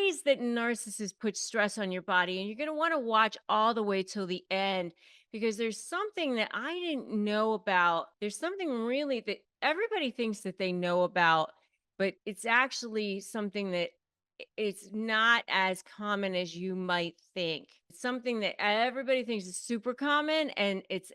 ways that narcissists put stress on your body. And you're going to want to watch all the way till the end because there's something that I didn't know about. There's something really that everybody thinks that they know about, but it's actually something that it's not as common as you might think. It's something that everybody thinks is super common, and it's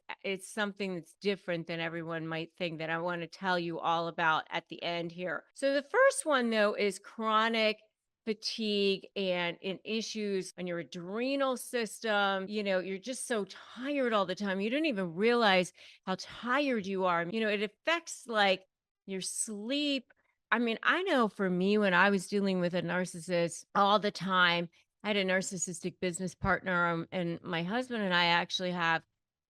something that's different than everyone might think that I want to tell you all about at the end here. So the first one though is chronic fatigue and issues on your adrenal system. You're just so tired all the time. You don't even realize how tired you are. It affects like your sleep. I mean, I know for me, when I was dealing with a narcissist all the time, I had a narcissistic business partner, and my husband and I actually have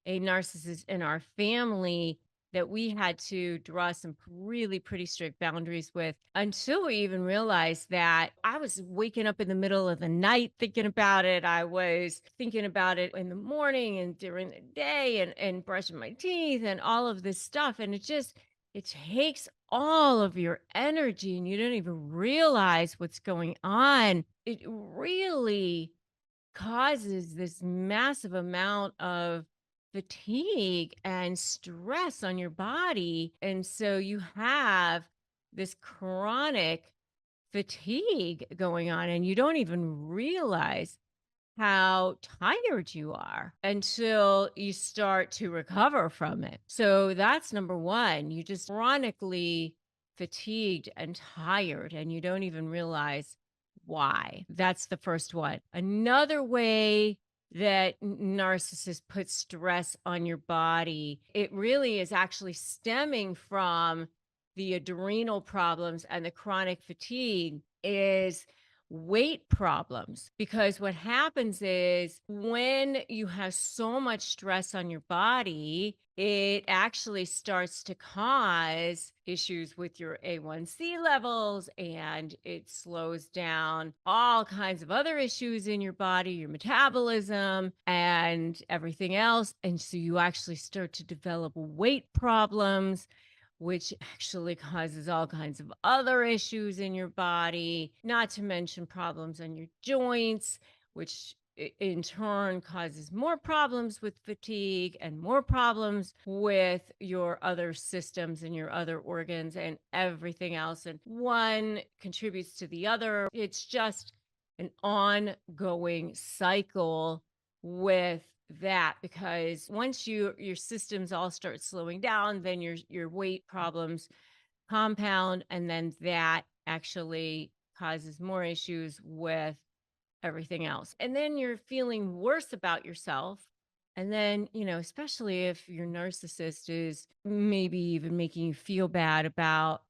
a narcissist in our family that we had to draw some really pretty strict boundaries with until we even realized that I was waking up in the middle of the night thinking about it. I was thinking about it in the morning and during the day and brushing my teeth and all of this stuff. And it takes all of your energy and you don't even realize what's going on. It really causes this massive amount of fatigue and stress on your body. And so you have this chronic fatigue going on, and you don't even realize how tired you are until you start to recover from it. So that's number one. You just chronically fatigued and tired, and you don't even realize why. That's the first one. Another way that narcissists put stress on your body, it really is actually stemming from the adrenal problems and the chronic fatigue is weight problems. Because what happens is when you have so much stress on your body, it actually starts to cause issues with your A1C levels, and it slows down all kinds of other issues in your body, your metabolism and everything else. And so you actually start to develop weight problems, which actually causes all kinds of other issues in your body, not to mention problems on your joints, which in turn causes more problems with fatigue and more problems with your other systems and your other organs and everything else. And one contributes to the other. It's just an ongoing cycle with that, because once your systems all start slowing down, then your weight problems compound, and then that actually causes more issues with everything else. And then you're feeling worse about yourself. And then, especially if your narcissist is maybe even making you feel bad about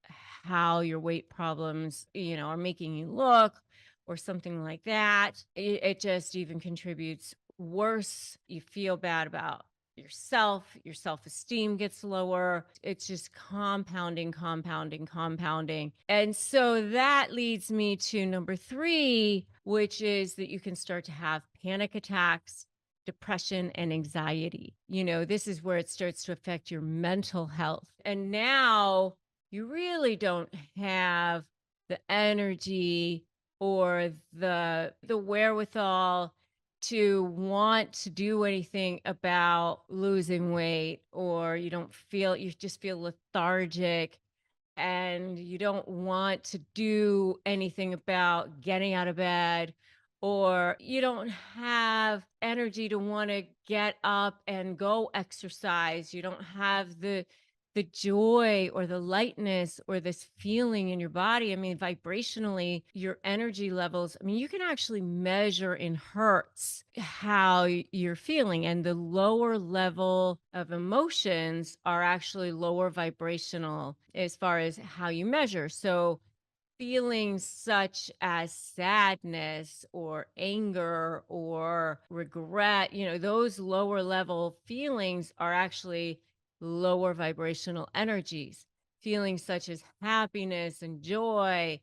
how your weight problems, are making you look or something like that, it just even contributes worse. You feel bad about yourself, your self-esteem gets lower. It's just compounding, compounding, compounding. And so that leads me to number three, which is that you can start to have panic attacks, depression, and anxiety. This is where it starts to affect your mental health. And now you really don't have the energy or the wherewithal to want to do anything about losing weight, or you just feel lethargic and you don't want to do anything about getting out of bed, or you don't have energy to want to get up and go exercise. You don't have the joy or the lightness or this feeling in your body. I mean, vibrationally, your energy levels, I mean, you can actually measure in hertz how you're feeling. And the lower level of emotions are actually lower vibrational as far as how you measure. So, feelings such as sadness or anger or regret, those lower level feelings are actually lower vibrational energies. Feelings such as happiness and joy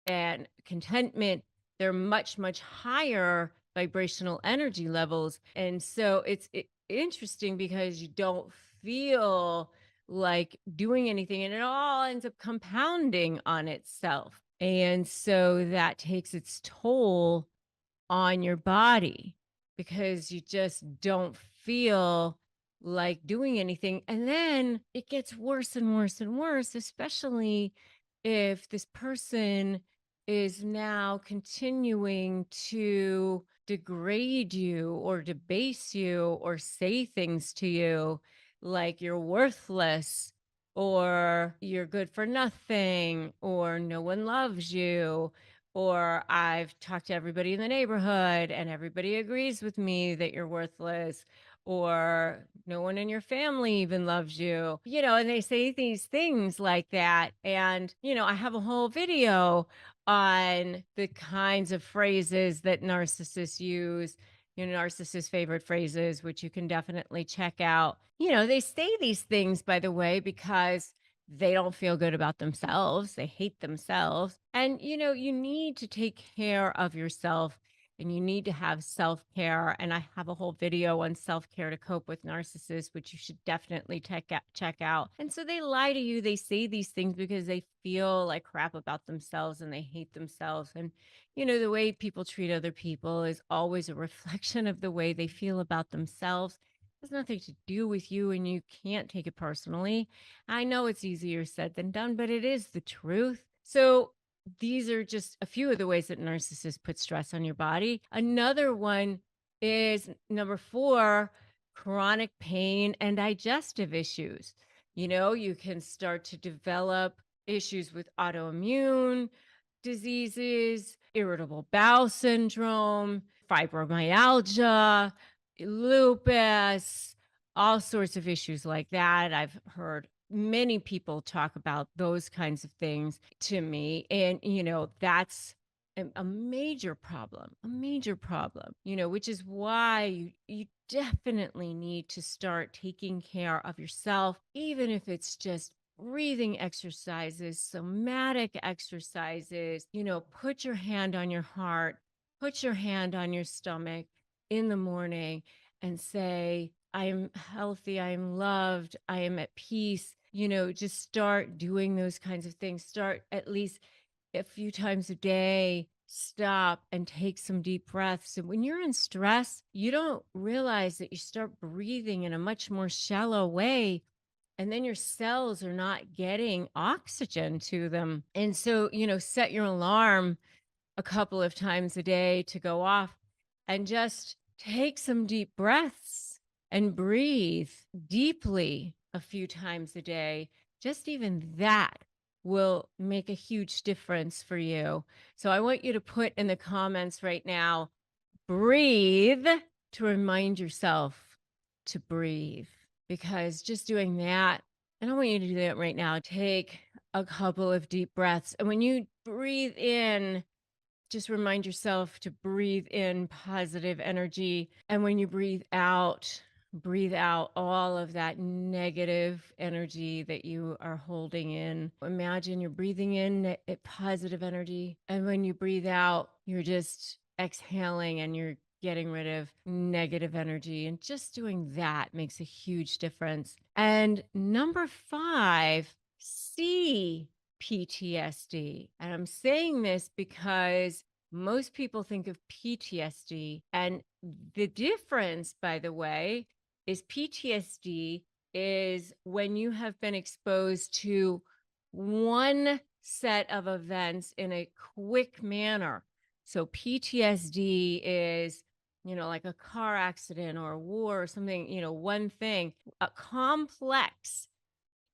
and contentment, they're much, much higher vibrational energy levels. And so it's interesting because you don't feel like doing anything, and it all ends up compounding on itself. And so that takes its toll on your body because you just don't feel like doing anything. And then it gets worse and worse and worse, especially if this person is now continuing to degrade you or debase you or say things to you like you're worthless or you're good for nothing or no one loves you or I've talked to everybody in the neighborhood and everybody agrees with me that you're worthless, or no one in your family even loves you, and they say these things like that. And, I have a whole video on the kinds of phrases that narcissists use, narcissists' favorite phrases, which you can definitely check out. They say these things, by the way, because they don't feel good about themselves. They hate themselves. And, you need to take care of yourself and you need to have self care. And I have a whole video on self care to cope with narcissists, which you should definitely check out. And so they lie to you. They say these things because they feel like crap about themselves and they hate themselves. And, the way people treat other people is always a reflection of the way they feel about themselves. It has nothing to do with you, and you can't take it personally. I know it's easier said than done, but it is the truth. So, these are just a few of the ways that narcissists put stress on your body. Another one is number 4, chronic pain and digestive issues. You can start to develop issues with autoimmune diseases, irritable bowel syndrome, fibromyalgia, lupus, all sorts of issues like that. I've heard many people talk about those kinds of things to me. And, that's a major problem, which is why you definitely need to start taking care of yourself, even if it's just breathing exercises, somatic exercises, put your hand on your heart, put your hand on your stomach in the morning and say, I am healthy, I am loved, I am at peace. Just start doing those kinds of things. Start at least a few times a day, stop and take some deep breaths. And when you're in stress, you don't realize that you start breathing in a much more shallow way. And then your cells are not getting oxygen to them. And so, set your alarm a couple of times a day to go off and just take some deep breaths and breathe deeply a few times a day. Just even that will make a huge difference for you. So I want you to put in the comments right now, breathe, to remind yourself to breathe, because just doing that, and I want you to do that right now. Take a couple of deep breaths. And when you breathe in, just remind yourself to breathe in positive energy. And when you breathe out all of that negative energy that you are holding in. Imagine you're breathing in positive energy. And when you breathe out, you're just exhaling and you're getting rid of negative energy. And just doing that makes a huge difference. And number 5, see PTSD. And I'm saying this because most people think of PTSD. And the difference, by the way, is PTSD is when you have been exposed to one set of events in a quick manner. So PTSD is, like a car accident or a war or something, one thing. A complex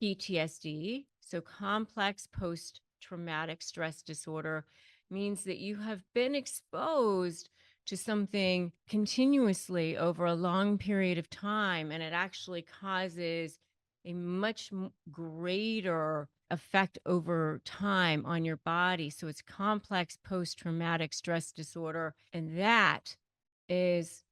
PTSD, so complex post traumatic stress disorder, means that you have been exposed to something continuously over a long period of time, and it actually causes a much greater effect over time on your body. So it's complex post traumatic stress disorder, and that is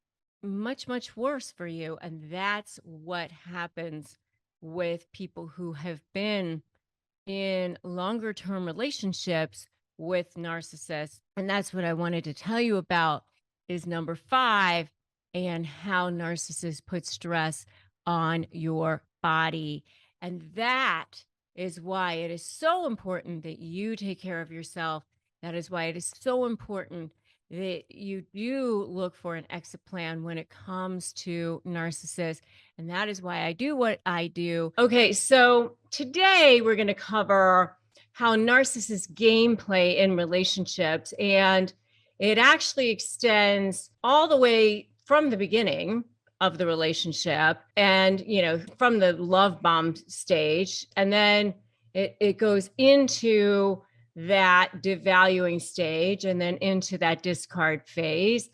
much, much worse for you. And that's what happens with people who have been in longer term relationships with narcissists. And that's what I wanted to tell you about, is number 5, and how narcissists put stress on your body. And that is why it is so important that you take care of yourself That is why it is so important that you do look for an exit plan when it comes to narcissists. And that is why I do what I do. Okay, so today we're going to cover how narcissists gameplay in relationships. And it actually extends all the way from the beginning of the relationship and, from the love bomb stage. And then it goes into that devaluing stage and then into that discard phase.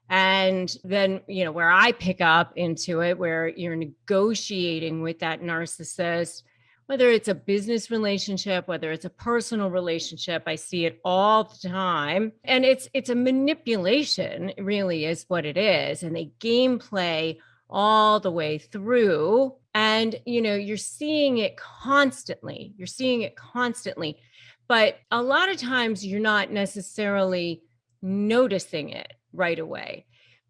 And then, where I pick up into it, where you're negotiating with that narcissist, whether it's a business relationship, whether it's a personal relationship, I see it all the time. And it's a manipulation, really is what it is. And they gameplay all the way through. And, you're seeing it constantly. You're seeing it constantly. But a lot of times you're not necessarily noticing it right away.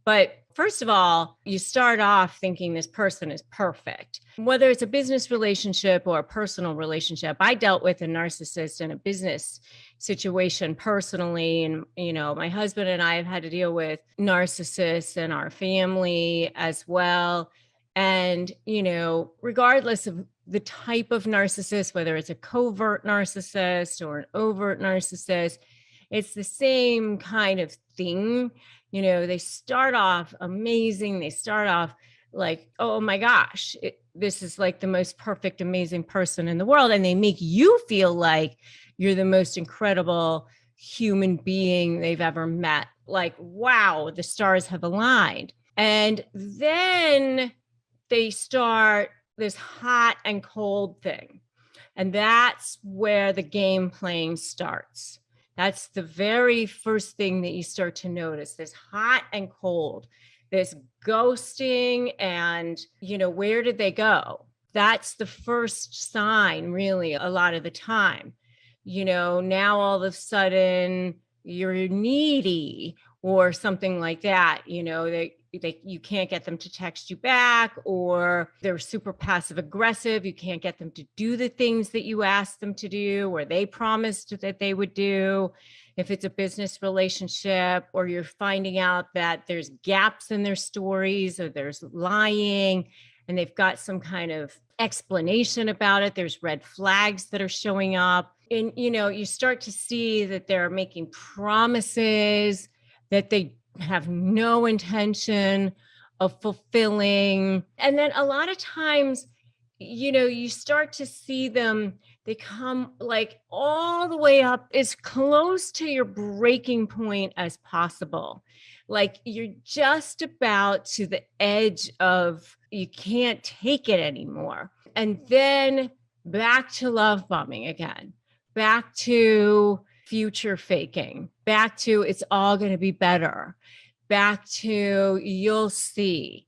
But first of all, you start off thinking this person is perfect. Whether it's a business relationship or a personal relationship, I dealt with a narcissist in a business situation personally. And, my husband and I have had to deal with narcissists in our family as well. And, regardless of the type of narcissist, whether it's a covert narcissist or an overt narcissist, it's the same kind of thing. They start off amazing. They start off like, oh my gosh, this is like the most perfect, amazing person in the world. And they make you feel like you're the most incredible human being they've ever met. Like, wow, the stars have aligned. And then they start this hot and cold thing. And that's where the game playing starts. That's the very first thing that you start to notice, this hot and cold, this ghosting. And, where did they go? That's the first sign, really, a lot of the time. Now all of a sudden you're needy or something like that. You can't get them to text you back, or they're super passive aggressive. You can't get them to do the things that you asked them to do or they promised that they would do. If it's a business relationship, or you're finding out that there's gaps in their stories, or there's lying and they've got some kind of explanation about it, there's red flags that are showing up. And, you start to see that they're making promises that they have no intention of fulfilling. And then a lot of times, you start to see them, they come like all the way up as close to your breaking point as possible. Like you're just about to the edge of you can't take it anymore. And then back to love bombing again, back to future faking, back to it's all going to be better, back to you'll see,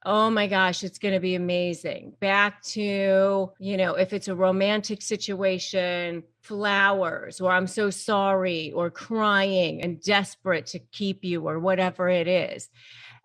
oh my gosh, it's going to be amazing, back to, if it's a romantic situation, flowers, or I'm so sorry, or crying and desperate to keep you, or whatever it is.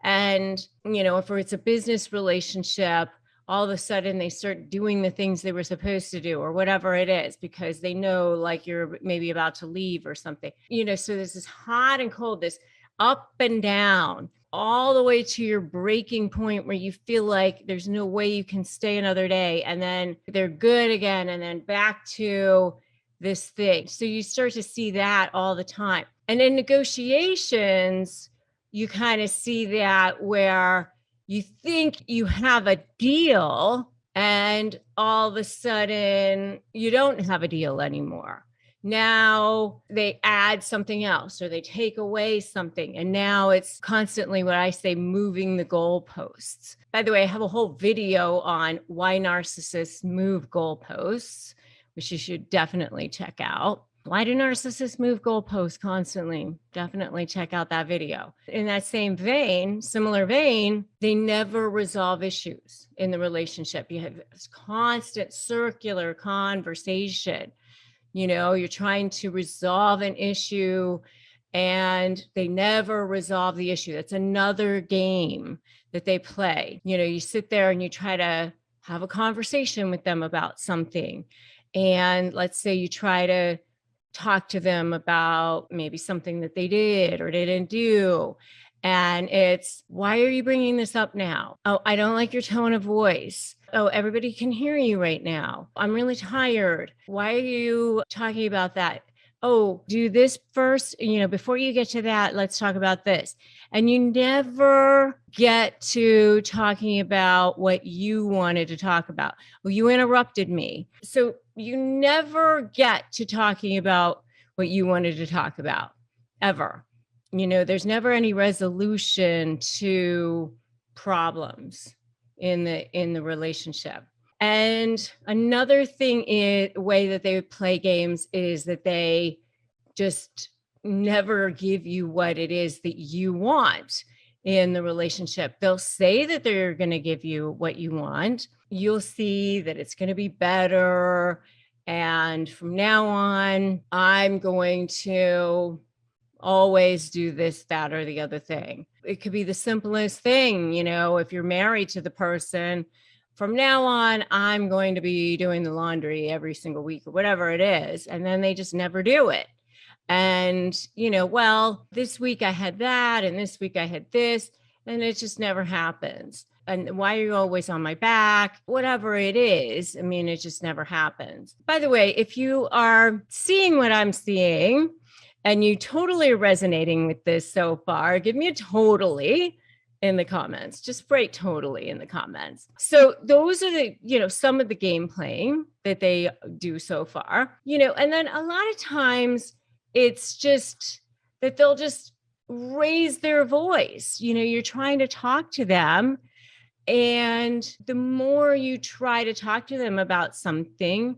And, if it's a business relationship, all of a sudden they start doing the things they were supposed to do, or whatever it is, because they know like you're maybe about to leave or something, so there's this hot and cold, this up and down, all the way to your breaking point where you feel like there's no way you can stay another day. And then they're good again. And then back to this thing. So you start to see that all the time. And in negotiations, you kind of see that where you think you have a deal and all of a sudden you don't have a deal anymore. Now they add something else or they take away something. And now it's constantly what I say, moving the goalposts. By the way, I have a whole video on why narcissists move goalposts, which you should definitely check out. Why do narcissists move goalposts constantly? Definitely check out that video. In that same vein, similar vein, they never resolve issues in the relationship. You have this constant circular conversation. You're trying to resolve an issue and they never resolve the issue. That's another game that they play. You sit there and you try to have a conversation with them about something. And let's say you try to talk to them about maybe something that they did or didn't do. And it's, why are you bringing this up now? Oh, I don't like your tone of voice. Oh, everybody can hear you right now. I'm really tired. Why are you talking about that? Oh, do this first, before you get to that, let's talk about this. And you never get to talking about what you wanted to talk about. Well, you interrupted me. So you never get to talking about what you wanted to talk about, ever. There's never any resolution to problems in the relationship. And another thing is way that they play games is that they just never give you what it is that you want in the relationship. They'll say that they're going to give you what you want. You'll see that it's going to be better. And from now on, I'm going to always do this, that, or the other thing. It could be the simplest thing, if you're married to the person, from now on, I'm going to be doing the laundry every single week or whatever it is. And then they just never do it. And, well, this week I had that, and this week I had this, and it just never happens. And why are you always on my back? Whatever it is, it just never happens. By the way, if you are seeing what I'm seeing and you totally are resonating with this so far, give me a totally in the comments. Just write totally in the comments. So those are the, some of the game playing that they do so far, and then a lot of times it's just that they'll just raise their voice. You're trying to talk to them, and the more you try to talk to them about something,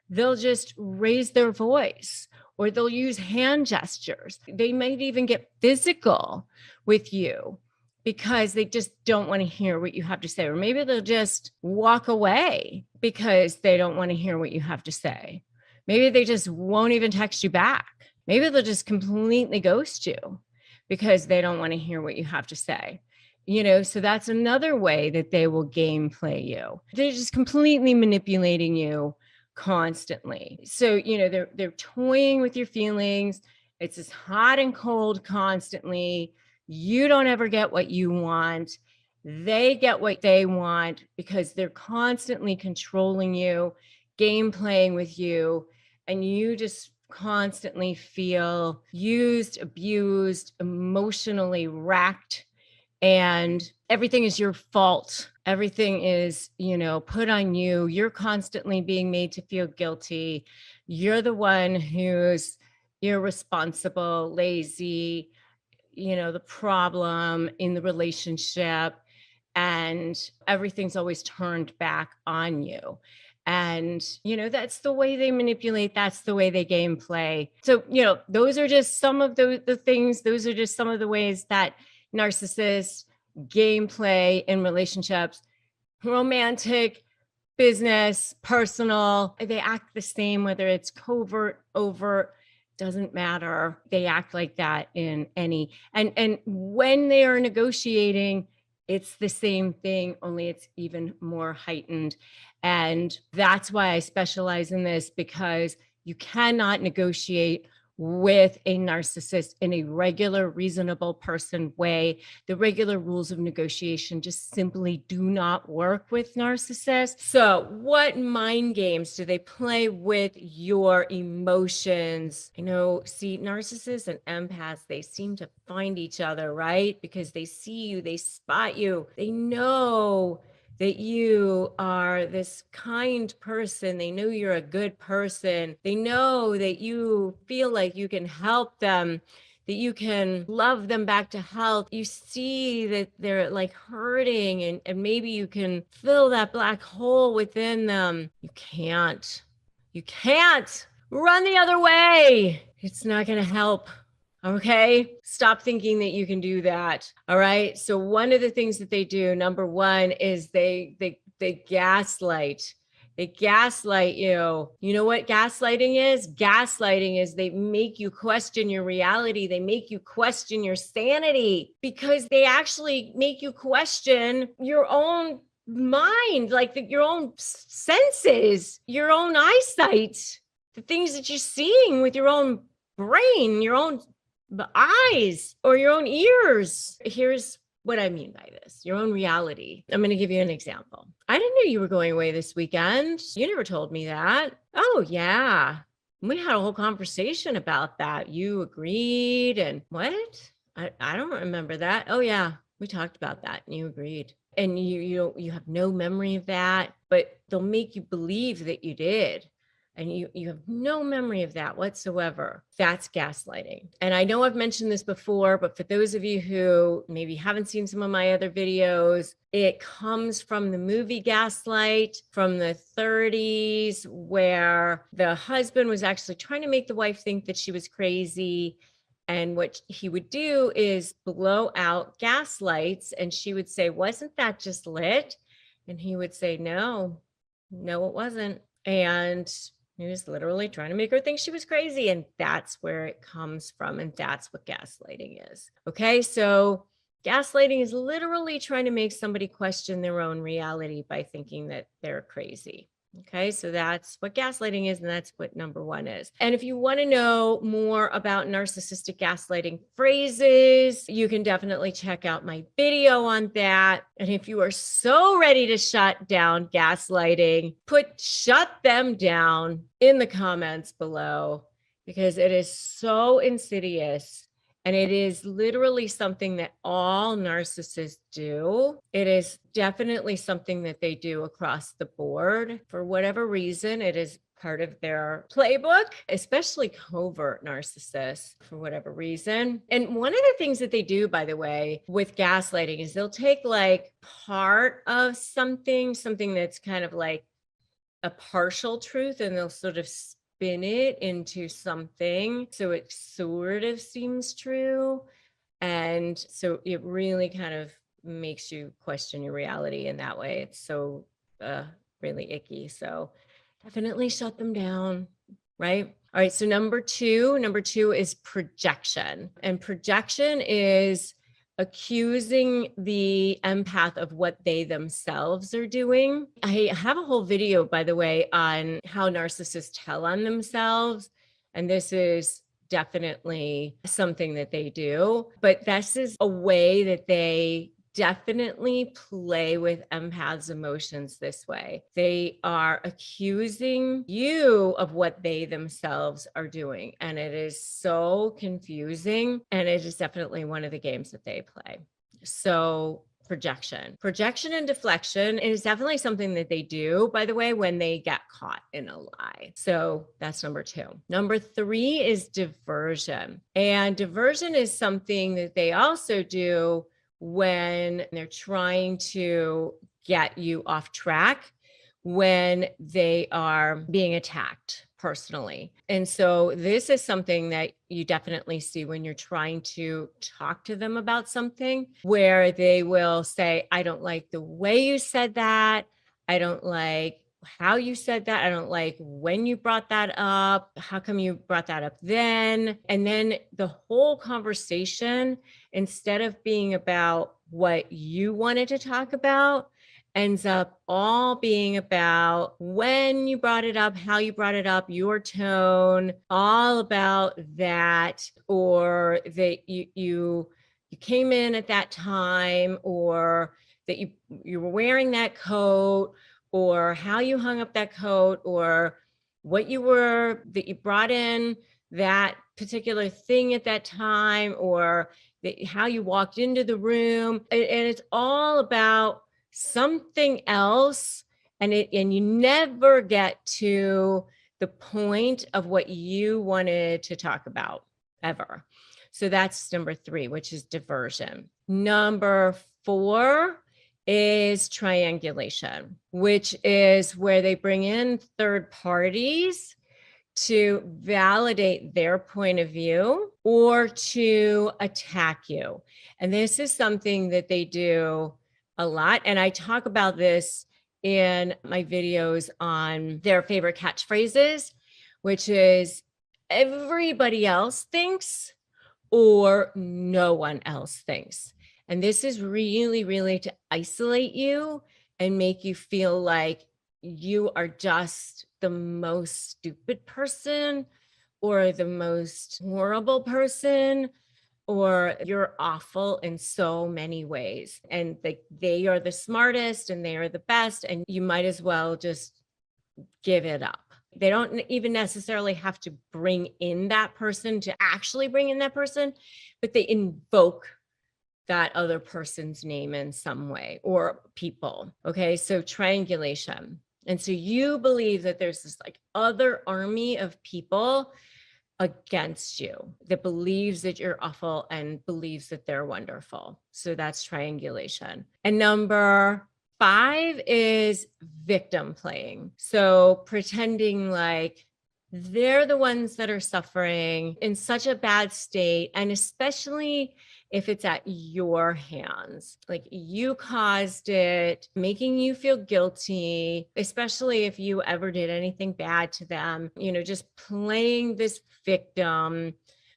they'll just raise their voice, or they'll use hand gestures. They might even get physical with you because they just don't want to hear what you have to say. Or maybe they'll just walk away because they don't want to hear what you have to say. Maybe they just won't even text you back. Maybe they'll just completely ghost you because they don't want to hear what you have to say. So that's another way that they will game play you. They're just completely manipulating you constantly. So, they're toying with your feelings. It's just hot and cold constantly. You don't ever get what you want. They get what they want because they're constantly controlling you, game playing with you, and you just constantly feel used, abused, emotionally wrecked, and everything is your fault. Everything is, put on you. You're constantly being made to feel guilty. You're the one who's irresponsible, lazy, the problem in the relationship, and everything's always turned back on you. And, that's the way they manipulate. That's the way they game play. So, those are just some of the things. Those are just some of the ways that narcissists game play in relationships, romantic, business, personal. They act the same, whether it's covert, overt, doesn't matter. They act like that in any, and when they are negotiating, it's the same thing, only it's even more heightened. And that's why I specialize in this, because you cannot negotiate with a narcissist in a regular, reasonable person way. The regular rules of negotiation just simply do not work with narcissists. So what mind games do they play with your emotions? See, narcissists and empaths, they seem to find each other, right? Because they see you, they spot you, they know that you are this kind person. They know you're a good person. They know that you feel like you can help them, that you can love them back to health. You see that they're like hurting, and maybe you can fill that black hole within them. You can't run the other way. It's not going to help. Okay, stop thinking that you can do that. All right. So one of the things that they do, number one, is they gaslight. They gaslight you. You know what gaslighting is? Gaslighting is they make you question your reality. They make you question your sanity, because they actually make you question your own mind, like your own senses, your own eyesight. the things that you're seeing with your own brain, your own eyes, or your own ears. Here's what I mean by this: your own reality. I'm going to give you an example. I didn't know you were going away this weekend. You never told me that. Oh, yeah. We had a whole conversation about that. You agreed. And what? I don't remember that. Oh, yeah. We talked about that and you agreed. And you have no memory of that, but they'll make you believe that you did. And you have no memory of that whatsoever. That's gaslighting. And I know I've mentioned this before, but for those of you who maybe haven't seen some of my other videos, it comes from the movie Gaslight from the 30s, where the husband was actually trying to make the wife think that she was crazy. And what he would do is blow out gas lights, and she would say, "Wasn't that just lit?" And he would say, no, it wasn't. And he was literally trying to make her think she was crazy. And that's where it comes from. And that's what gaslighting is. Okay. So gaslighting is literally trying to make somebody question their own reality by thinking that they're crazy. Okay, so that's what gaslighting is, and that's what number one is. And if you want to know more about narcissistic gaslighting phrases, you can definitely check out my video on that. And if you are so ready to shut down gaslighting, put "shut them down" in the comments below, because it is so insidious. And it is literally something that all narcissists do. It is definitely something that they do across the board. For whatever reason, it is part of their playbook, especially covert narcissists, for whatever reason. And one of the things that they do, by the way, with gaslighting is they'll take like part of something that's kind of like a partial truth, and they'll sort of spin it into something so it sort of seems true. And so it really kind of makes you question your reality in that way. It's so really icky. So definitely shut them down, right? All right, so number two is projection. And projection is accusing the empath of what they themselves are doing. I have a whole video, by the way, on how narcissists tell on themselves. And this is definitely something that they do. But this is a way that they definitely play with empaths' emotions this way. They are accusing you of what they themselves are doing. And it is so confusing. And it is definitely one of the games that they play. So projection and deflection is definitely something that they do, by the way, when they get caught in a lie. So that's number two. Number three is diversion. And diversion is something that they also do when they're trying to get you off track, when they are being attacked personally. And so this is something that you definitely see when you're trying to talk to them about something, where they will say, "I don't like the way you said that. I don't like how you said that. I don't like when you brought that up. How come you brought that up then?" And then the whole conversation, instead of being about what you wanted to talk about, ends up all being about when you brought it up, how you brought it up, your tone, all about that, or that you came in at that time, or that you were wearing that coat, or how you hung up that coat, or what that you brought in that particular thing at that time, or how you walked into the room. And it's all about something else. And you never get to the point of what you wanted to talk about ever. So that's number three, which is diversion. Number four is triangulation, which is where they bring in third parties to validate their point of view or to attack you. And this is something that they do a lot. And I talk about this in my videos on their favorite catchphrases, which is everybody else thinks or no one else thinks. And this is really, really to isolate you and make you feel like you are just the most stupid person or the most horrible person, or you're awful in so many ways. And they are the smartest and they are the best, and you might as well just give it up. They don't even necessarily have to bring in that person to actually bring in that person, but they invoke that other person's name in some way, or people. Okay. So triangulation. And so you believe that there's this like other army of people against you that believes that you're awful and believes that they're wonderful. So that's triangulation. And number 5 is victim playing. So pretending like they're the ones that are suffering in such a bad state, and especially if it's at your hands, like you caused it, making you feel guilty, especially if you ever did anything bad to them, just playing this victim.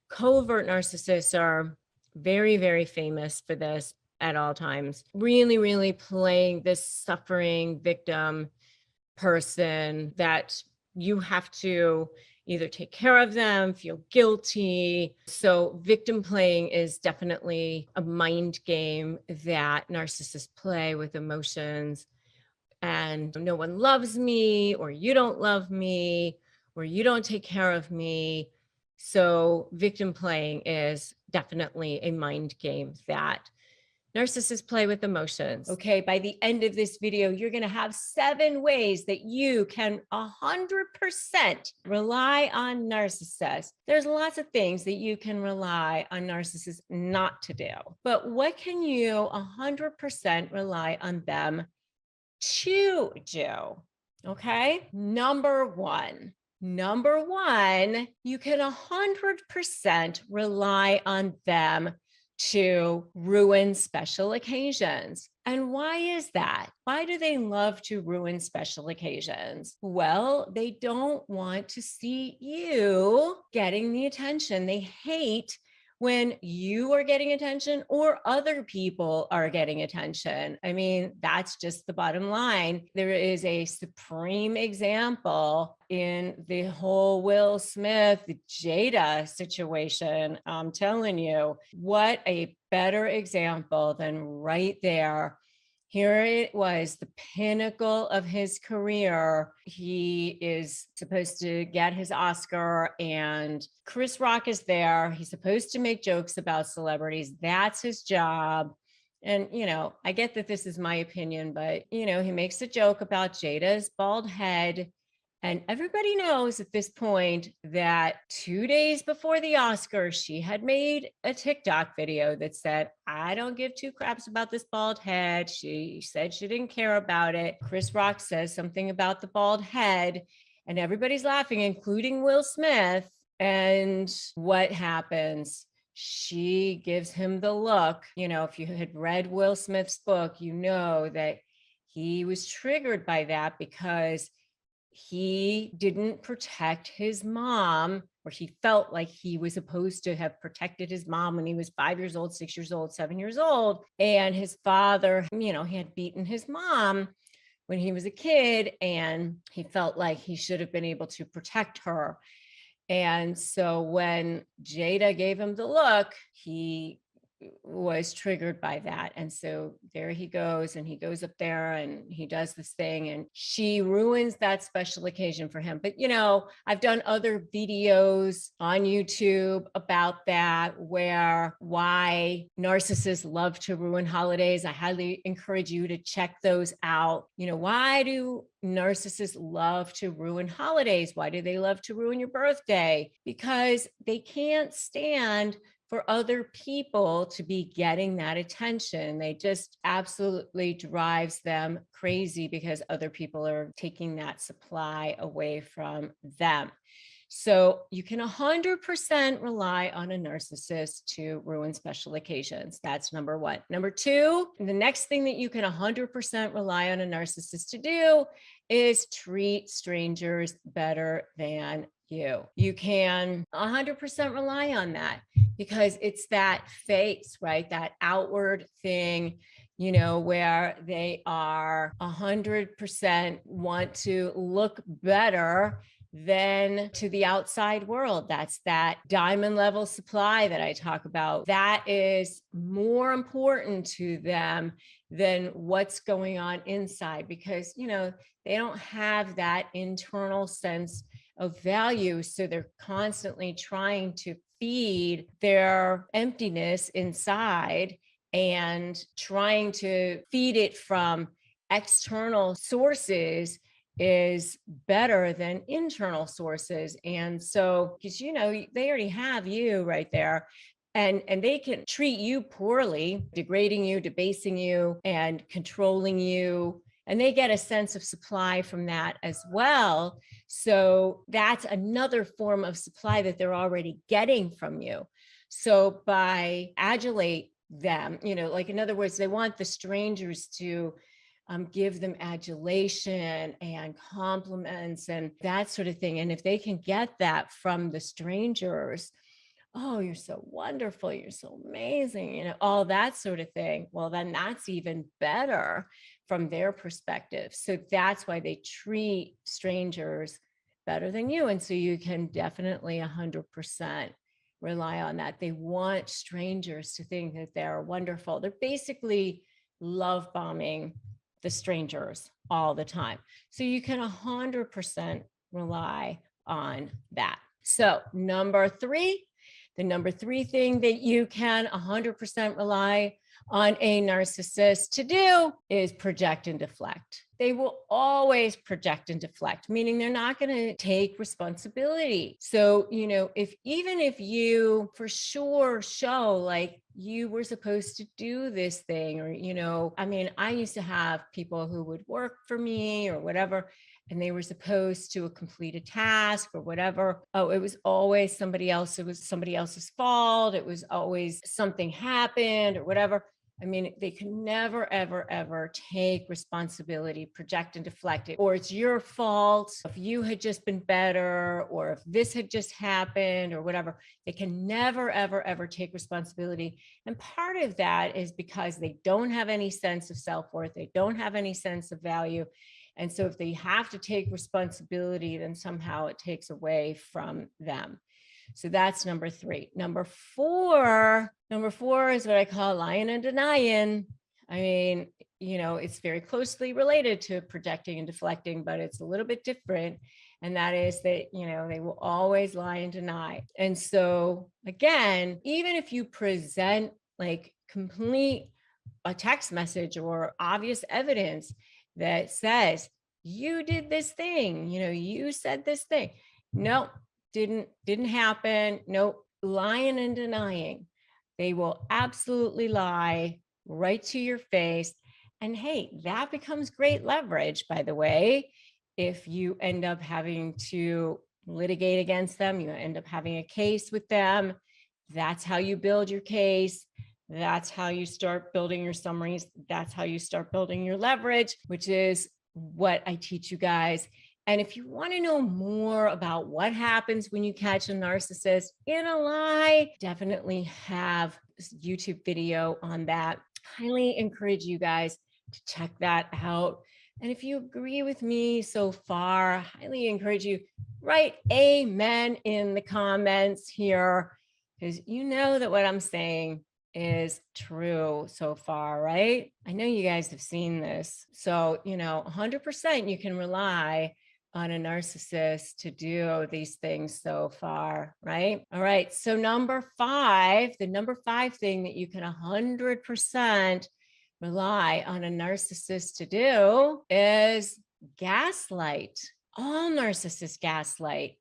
Covert narcissists are very, very famous for this at all times, really, really playing this suffering victim person that you have to either take care of them, feel guilty. So victim playing is definitely a mind game that narcissists play with emotions. And no one loves me, or you don't love me, or you don't take care of me. So victim playing is definitely a mind game that narcissists play with emotions. Okay, by the end of this video, you're going to have 7 ways that you can 100% rely on narcissists. There's lots of things that you can rely on narcissists not to do, but what can you 100% rely on them to do? Okay, number one, you can 100% rely on them to ruin special occasions. And why is that? Why do they love to ruin special occasions? Well, they don't want to see you getting the attention. They hate when you are getting attention or other people are getting attention. I mean, that's just the bottom line. There is a supreme example in the whole Will Smith, Jada situation. I'm telling you, what a better example than right there. Here it was, the pinnacle of his career. He is supposed to get his Oscar and Chris Rock is there. He's supposed to make jokes about celebrities. That's his job. And, I get that this is my opinion, but, he makes a joke about Jada's bald head. And everybody knows at this point that 2 days before the Oscars, she had made a TikTok video that said, I don't give 2 craps about this bald head. She said she didn't care about it. Chris Rock says something about the bald head, and everybody's laughing, including Will Smith. And what happens? She gives him the look. If you had read Will Smith's book, you know that he was triggered by that because he didn't protect his mom, or he felt like he was supposed to have protected his mom when he was 5 years old, 6 years old, 7 years old. And his father, he had beaten his mom when he was a kid, and he felt like he should have been able to protect her. And so when Jada gave him the look, he was triggered by that. And so there he goes, and he goes up there and he does this thing, and she ruins that special occasion for him. But I've done other videos on YouTube about that, why narcissists love to ruin holidays. I highly encourage you to check those out. Why do narcissists love to ruin holidays? Why do they love to ruin your birthday? Because they can't stand for other people to be getting that attention. They just absolutely drives them crazy because other people are taking that supply away from them. So you can 100% rely on a narcissist to ruin special occasions. That's number 1. Number 2, the next thing that you can 100% rely on a narcissist to do is treat strangers better than you. You can 100% rely on that. because it's that face, right? That outward thing, where they are 100% want to look better than to the outside world. That's that diamond level supply that I talk about. That is more important to them than what's going on inside, because, they don't have that internal sense of value. So they're constantly trying to feed their emptiness inside and trying to feed it from external sources is better than internal sources. And so, because they already have you right there, and they can treat you poorly, degrading you, debasing you, and controlling you, and they get a sense of supply from that as well. So that's another form of supply that they're already getting from you. So by adulate them, like, in other words, they want the strangers to give them adulation and compliments and that sort of thing. And if they can get that from the strangers, oh, you're so wonderful, you're so amazing, all that sort of thing, well, then that's even better from their perspective. So that's why they treat strangers better than you. And so you can definitely 100% rely on that. They want strangers to think that they're wonderful. They're basically love bombing the strangers all the time. So you can 100% rely on that. So the number three thing that you can 100% rely on a narcissist to do is project and deflect. They will always project and deflect, meaning they're not going to take responsibility. So, even if you for sure show like you were supposed to do this thing, or, I used to have people who would work for me or whatever, and they were supposed to complete a task or whatever. Oh, it was always somebody else. It was somebody else's fault. It was always something happened or whatever. They can never, ever, ever take responsibility, project and deflect it, or it's your fault. If you had just been better, or if this had just happened or whatever, they can never, ever, ever take responsibility. And part of that is because they don't have any sense of self-worth. They don't have any sense of value. And so if they have to take responsibility, then somehow it takes away from them. So that's number three. Number four is what I call lying and denying. It's very closely related to projecting and deflecting, but it's a little bit different. And that is that, they will always lie and deny. And so again, even if you present like complete a text message or obvious evidence that says you did this thing, you said this thing, no, didn't happen, nope, lying and denying. They will absolutely lie right to your face. And hey, that becomes great leverage, by the way. If you end up having to litigate against them, you end up having a case with them, that's how you build your case. That's how you start building your summaries. That's how you start building your leverage, which is what I teach you guys. And if you want to know more about what happens when you catch a narcissist in a lie, definitely have a YouTube video on that. Highly encourage you guys to check that out. And if you agree with me so far, highly encourage you, write amen in the comments here, because you know that what I'm saying is true so far, right? I know you guys have seen this. So, 100% you can rely on a narcissist to do these things so far, right? All right. So the number five thing that you can 100% rely on a narcissist to do is gaslight. All narcissists gaslight.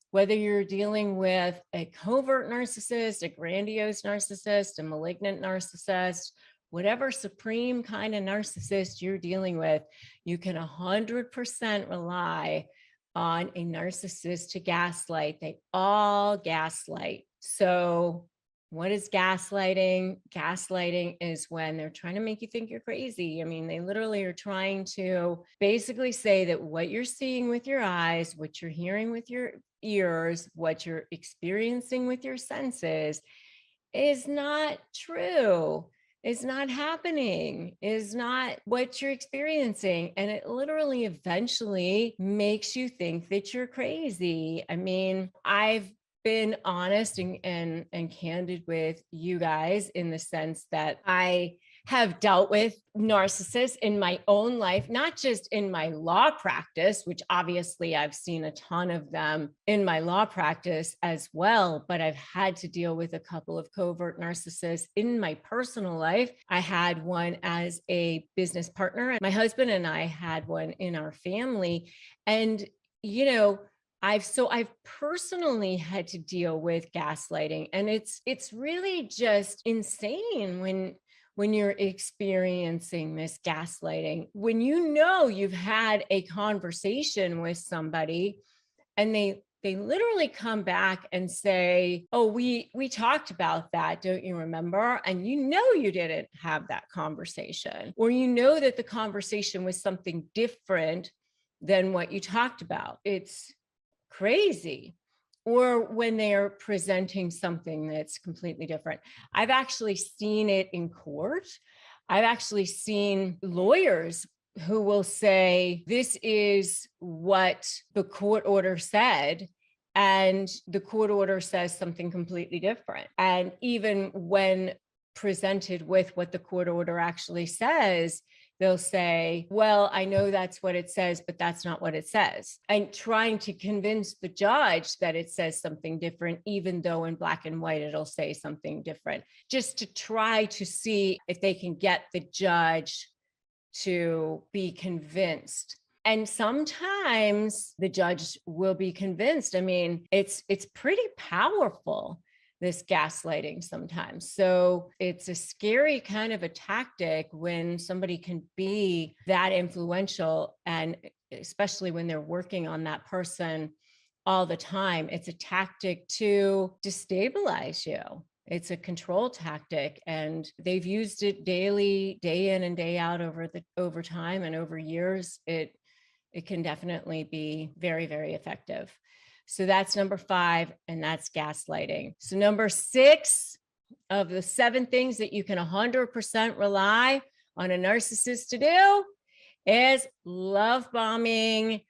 Whether you're dealing with a covert narcissist, a grandiose narcissist, a malignant narcissist, whatever supreme kind of narcissist you're dealing with, you can 100% rely on a narcissist to gaslight. They all gaslight. So what is gaslighting? Gaslighting is when they're trying to make you think you're crazy. They literally are trying to basically say that what you're seeing with your eyes, what you're hearing with your ears, what you're experiencing with your senses is not true, is not happening, is not what you're experiencing. And it literally eventually makes you think that you're crazy. I mean, I've been honest and candid with you guys in the sense that I have dealt with narcissists in my own life, not just in my law practice, which obviously I've seen a ton of them in my law practice as well, but I've had to deal with a couple of covert narcissists in my personal life. I had one as a business partner, and my husband and I had one in our family. And, you know, I've personally had to deal with gaslighting, and it's really just insane when you're experiencing this gaslighting, when you know you've had a conversation with somebody and they literally come back and say, oh, we talked about that, don't you remember? And you know you didn't have that conversation, or you know that the conversation was something different than what you talked about. It's crazy. Or when they're presenting something that's completely different. I've actually seen it in court. I've actually seen lawyers who will say, this is what the court order said, and the court order says something completely different. And even when presented with what the court order actually says, they'll say, well, I know that's what it says, but that's not what it says. And trying to convince the judge that it says something different, even though in black and white, it'll say something different, just to try to see if they can get the judge to be convinced. And sometimes the judge will be convinced. I mean, it's pretty powerful, this gaslighting sometimes. So it's a scary kind of a tactic when somebody can be that influential, and especially when they're working on that person all the time. It's a tactic to destabilize you. It's a control tactic, and they've used it daily, day in and day out over time and over years. It can definitely be very, very effective. So that's number 5, and that's gaslighting. So number 6 of the 7 things that you can 100% rely on a narcissist to do is love bombing.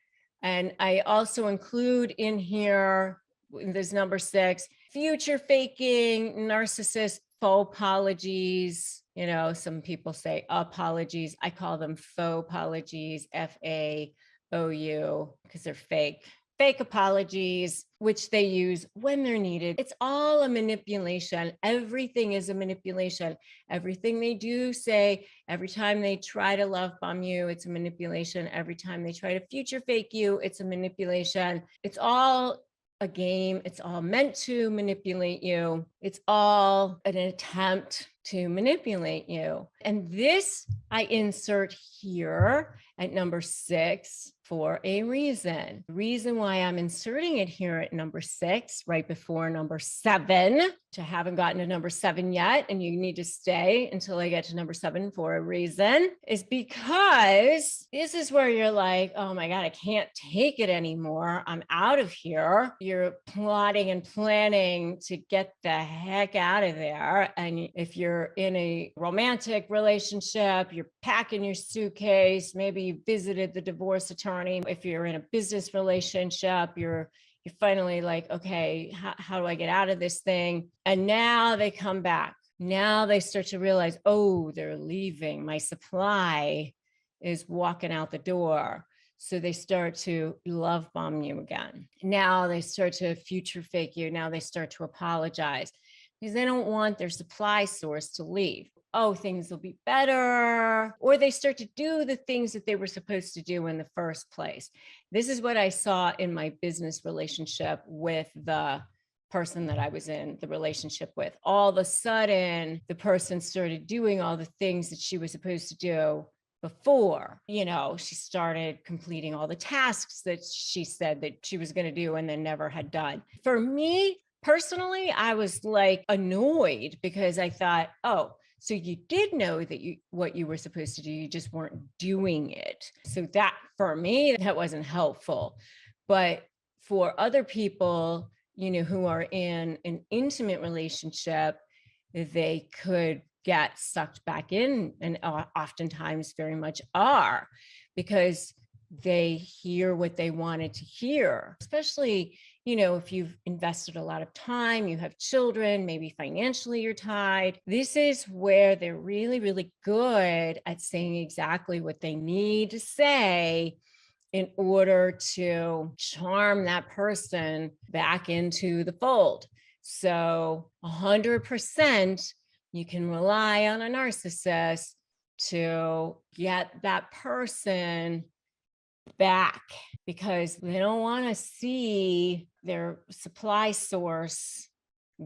And I also include in here, this number 6, future faking, narcissist faux apologies. You know, some people say apologies. I call them faux apologies, FAOU, because they're fake apologies, which they use when they're needed. It's all a manipulation. Everything is a manipulation. Everything they do say, every time they try to love bomb you, it's a manipulation. Every time they try to future fake you, it's a manipulation. It's all a game. It's all meant to manipulate you. It's all an attempt to manipulate you. And this I insert here at number 6 for a reason. The reason why I'm inserting it here at number 6, right before number 7, which I haven't gotten to number 7 yet, and you need to stay until I get to number 7 for a reason, is because this is where you're like, oh my God, I can't take it anymore. I'm out of here. You're plotting and planning to get the heck out of there. And if you're in a romantic relationship, you're packing your suitcase, maybe you visited the divorce attorney. If you're in a business relationship, you're finally like, okay, how do I get out of this thing? And now they come back. Now they start to realize, oh, they're leaving. My supply is walking out the door. So they start to love bomb you again. Now they start to future fake you. Now they start to apologize because they don't want their supply source to leave. Oh, things will be better. Or they start to do the things that they were supposed to do in the first place. This is what I saw in my business relationship with the person that I was in the relationship with. All of a sudden, the person started doing all the things that she was supposed to do before. You know, she started completing all the tasks that she said that she was going to do and then never had done. For me, personally, I was like annoyed because I thought, oh, so you did know that what you were supposed to do, you just weren't doing it. So that, for me, that wasn't helpful. But for other people, you know, who are in an intimate relationship, they could get sucked back in, and oftentimes very much are, because they hear what they wanted to hear, especially, if you've invested a lot of time, you have children, maybe financially you're tied. This is where they're really, really good at saying exactly what they need to say in order to charm that person back into the fold. So 100% you can rely on a narcissist to get that person back, because they don't want to see their supply source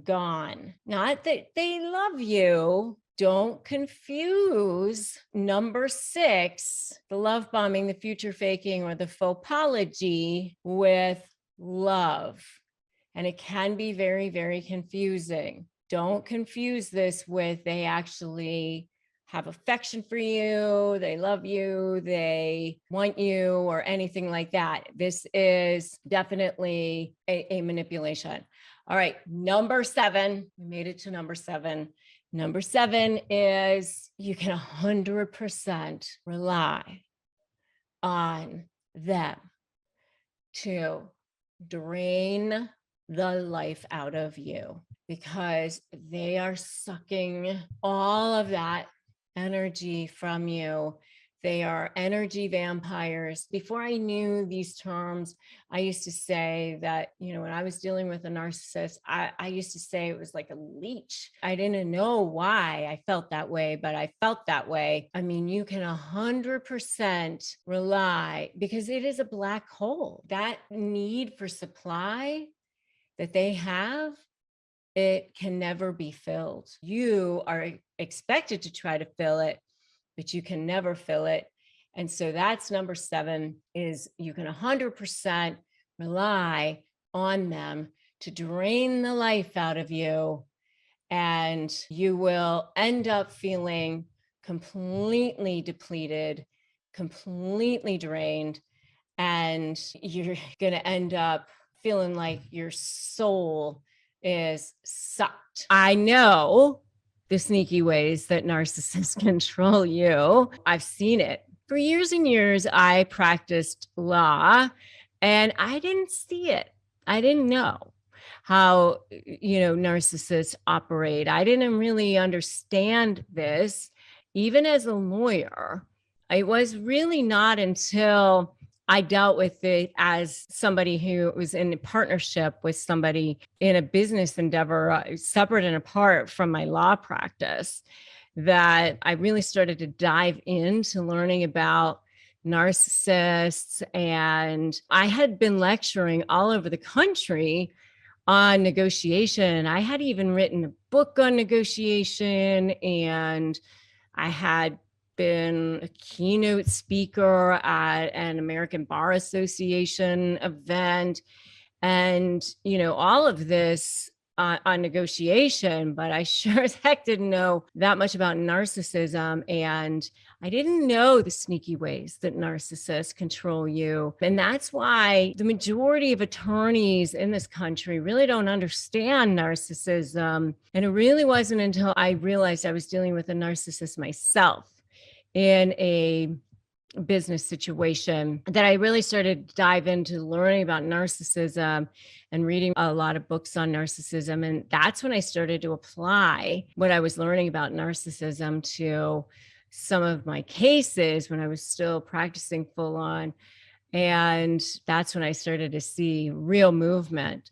gone. Not that they love you. Don't confuse number 6, the love bombing, the future faking, or the faux apology, with love. And it can be very, very confusing. Don't confuse this with they actually have affection for you, they love you, they want you, or anything like that. This is definitely a manipulation. All right, number 7, we made it to number 7. Number 7 is you can 100% rely on them to drain the life out of you, because they are sucking all of that energy from you. They are energy vampires. Before I knew these terms, I used to say that, when I was dealing with a narcissist, I used to say it was like a leech. I didn't know why I felt that way, but I felt that way. I mean, you can 100% rely, because it is a black hole. That need for supply that they have, it can never be filled. You are expected to try to fill it, but you can never fill it. And so that's number 7, is you can 100% rely on them to drain the life out of you. And you will end up feeling completely depleted, completely drained. And you're going to end up feeling like your soul is sucked. I know the sneaky ways that narcissists control you. I've seen it. For years and years, I practiced law, and I didn't see it. I didn't know how, narcissists operate. I didn't really understand this, even as a lawyer. It was really not until I dealt with it as somebody who was in a partnership with somebody in a business endeavor, separate and apart from my law practice, that I really started to dive into learning about narcissists. And I had been lecturing all over the country on negotiation. I had even written a book on negotiation, and I had been a keynote speaker at an American Bar Association event, and, all of this on negotiation, but I sure as heck didn't know that much about narcissism. And I didn't know the sneaky ways that narcissists control you. And that's why the majority of attorneys in this country really don't understand narcissism. And it really wasn't until I realized I was dealing with a narcissist myself in a business situation that I really started to dive into learning about narcissism and reading a lot of books on narcissism. And that's when I started to apply what I was learning about narcissism to some of my cases when I was still practicing full on. And that's when I started to see real movement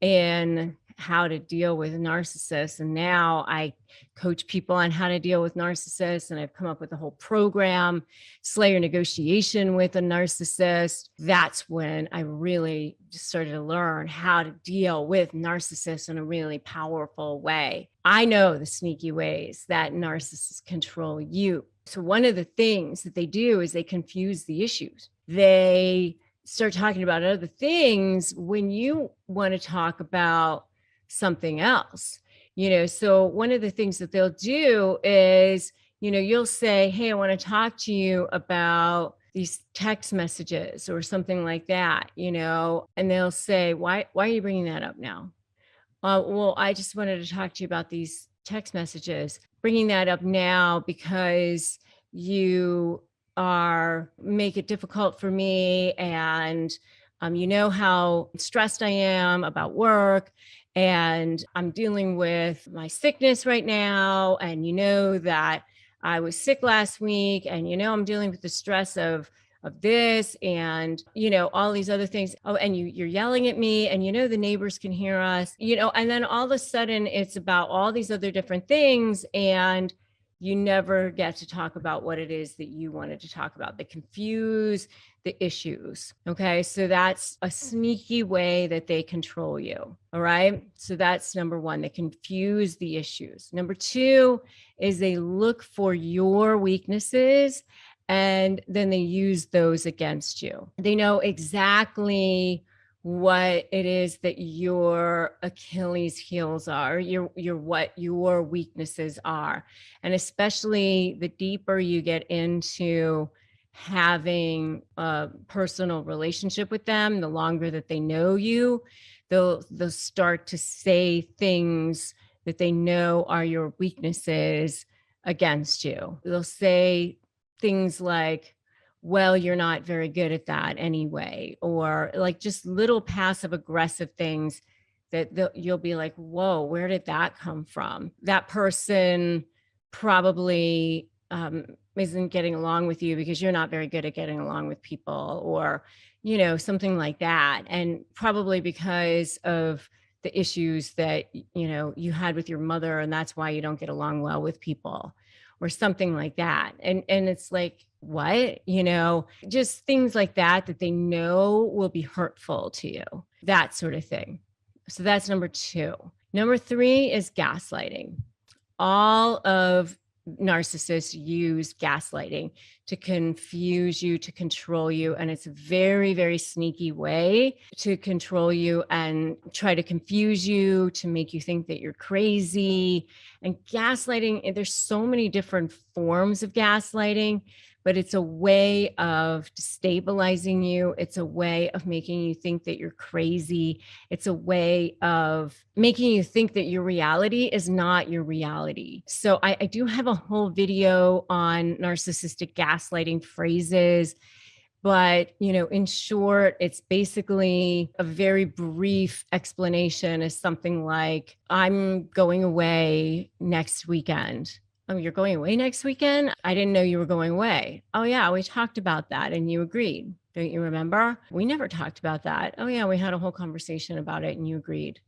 in how to deal with narcissists. And now I coach people on how to deal with narcissists. And I've come up with a whole program, Slay Your Negotiation with a Narcissist. That's when I really started to learn how to deal with narcissists in a really powerful way. I know the sneaky ways that narcissists control you. So one of the things that they do is they confuse the issues. They start talking about other things when you want to talk about something else. So one of the things that they'll do is, you'll say, hey, I want to talk to you about these text messages or something like that, and they'll say, why are you bringing that up now? Well, I just wanted to talk to you about these text messages. Bringing that up now because you make it difficult for me, and you know how stressed I am about work, and I'm dealing with my sickness right now, and you know that I was sick last week, and you know I'm dealing with the stress of this, and you know all these other things. Oh, and you're yelling at me, and you know the neighbors can hear us, you know, and then all of a sudden it's about all these other different things, and you never get to talk about what it is that you wanted to talk about. They confuse the issues. Okay. So that's a sneaky way that they control you. All right. So that's number one. They confuse the issues. Number two is they look for your weaknesses and then they use those against you. They know exactly what it is that your Achilles heels are, your what your weaknesses are. And especially the deeper you get into having a personal relationship with them, the longer that they know you, they'll start to say things that they know are your weaknesses against you. They'll say things like, well, you're not very good at that anyway, or like just little passive aggressive things that you'll be like, whoa, where did that come from? That person probably isn't getting along with you because you're not very good at getting along with people, or, you know, something like that. And probably because of the issues that, you know, you had with your mother, and that's why you don't get along well with people, or something like that. And it's like, what? You know, just things like that that they know will be hurtful to you, that sort of thing. So that's number two. Number three is gaslighting. All of narcissists use gaslighting to confuse you, to control you. And it's a very, very sneaky way to control you and try to confuse you, to make you think that you're crazy. And gaslighting, there's so many different forms of gaslighting, but it's a way of destabilizing you. It's a way of making you think that you're crazy. It's a way of making you think that your reality is not your reality. So I do have a whole video on narcissistic gaslighting phrases. But, you know, in short, it's basically a very brief explanation is something like, I'm going away next weekend. Oh, you're going away next weekend? I didn't know you were going away. Oh, yeah, we talked about that and you agreed. Don't you remember? We never talked about that. Oh, yeah, we had a whole conversation about it and you agreed.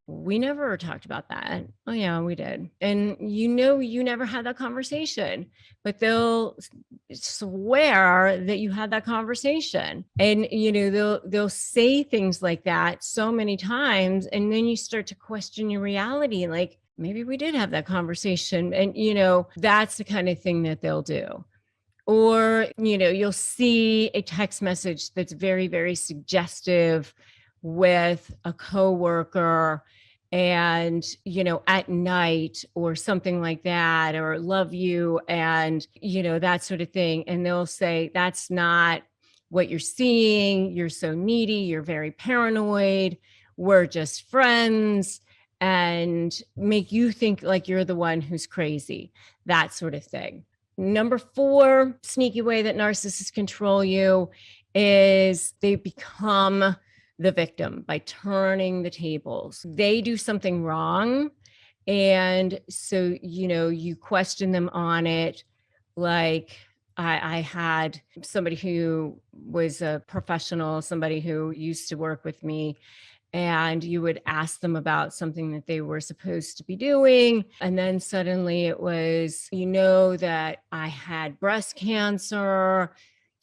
We never talked about that. Oh, yeah, we did. And you know, you never had that conversation, but they'll swear that you had that conversation. And, you know, they'll say things like that so many times. And then you start to question your reality. Like, maybe we did have that conversation. And, you know, that's the kind of thing that they'll do. Or, you know, you'll see a text message that's very, very suggestive with a coworker, and, you know, at night or something like that, or love you, and, you know, that sort of thing. And they'll say, that's not what you're seeing. You're so needy. You're very paranoid. We're just friends, and make you think like you're the one who's crazy, that sort of thing. Number four, sneaky way that narcissists control you is they become the victim by turning the tables. They do something wrong. And so, you know, you question them on it. Like I had somebody who was a professional, somebody who used to work with me, and you would ask them about something that they were supposed to be doing. And then suddenly it was, you know, that I had breast cancer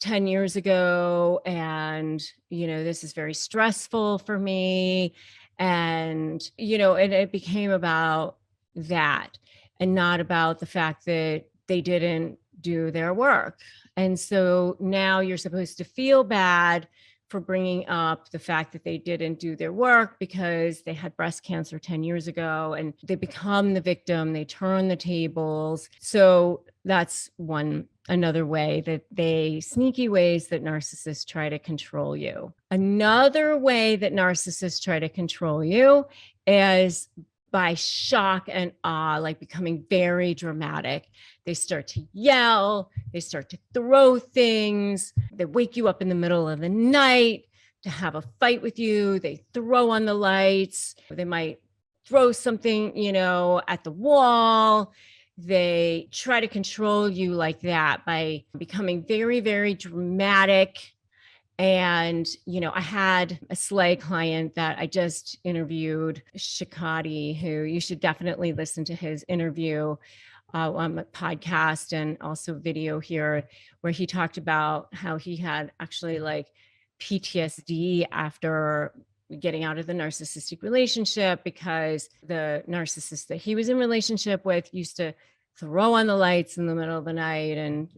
10 years ago. And, you know, this is very stressful for me. And, you know, and it became about that and not about the fact that they didn't do their work. And so now you're supposed to feel bad for bringing up the fact that they didn't do their work because they had breast cancer 10 years ago, and they become the victim. They turn the tables. So that's another way that sneaky ways that narcissists try to control you. Another way that narcissists try to control you is by shock and awe, like becoming very dramatic. They start to yell, they start to throw things, they wake you up in the middle of the night to have a fight with you, they throw on the lights, they might throw something, at the wall. They try to control you like that by becoming very, very dramatic. And, I had a sleigh client that I just interviewed, Shikati, who you should definitely listen to his interview on my podcast and also video here, where he talked about how he had actually like PTSD after getting out of the narcissistic relationship, because the narcissist that he was in relationship with used to throw on the lights in the middle of the night and,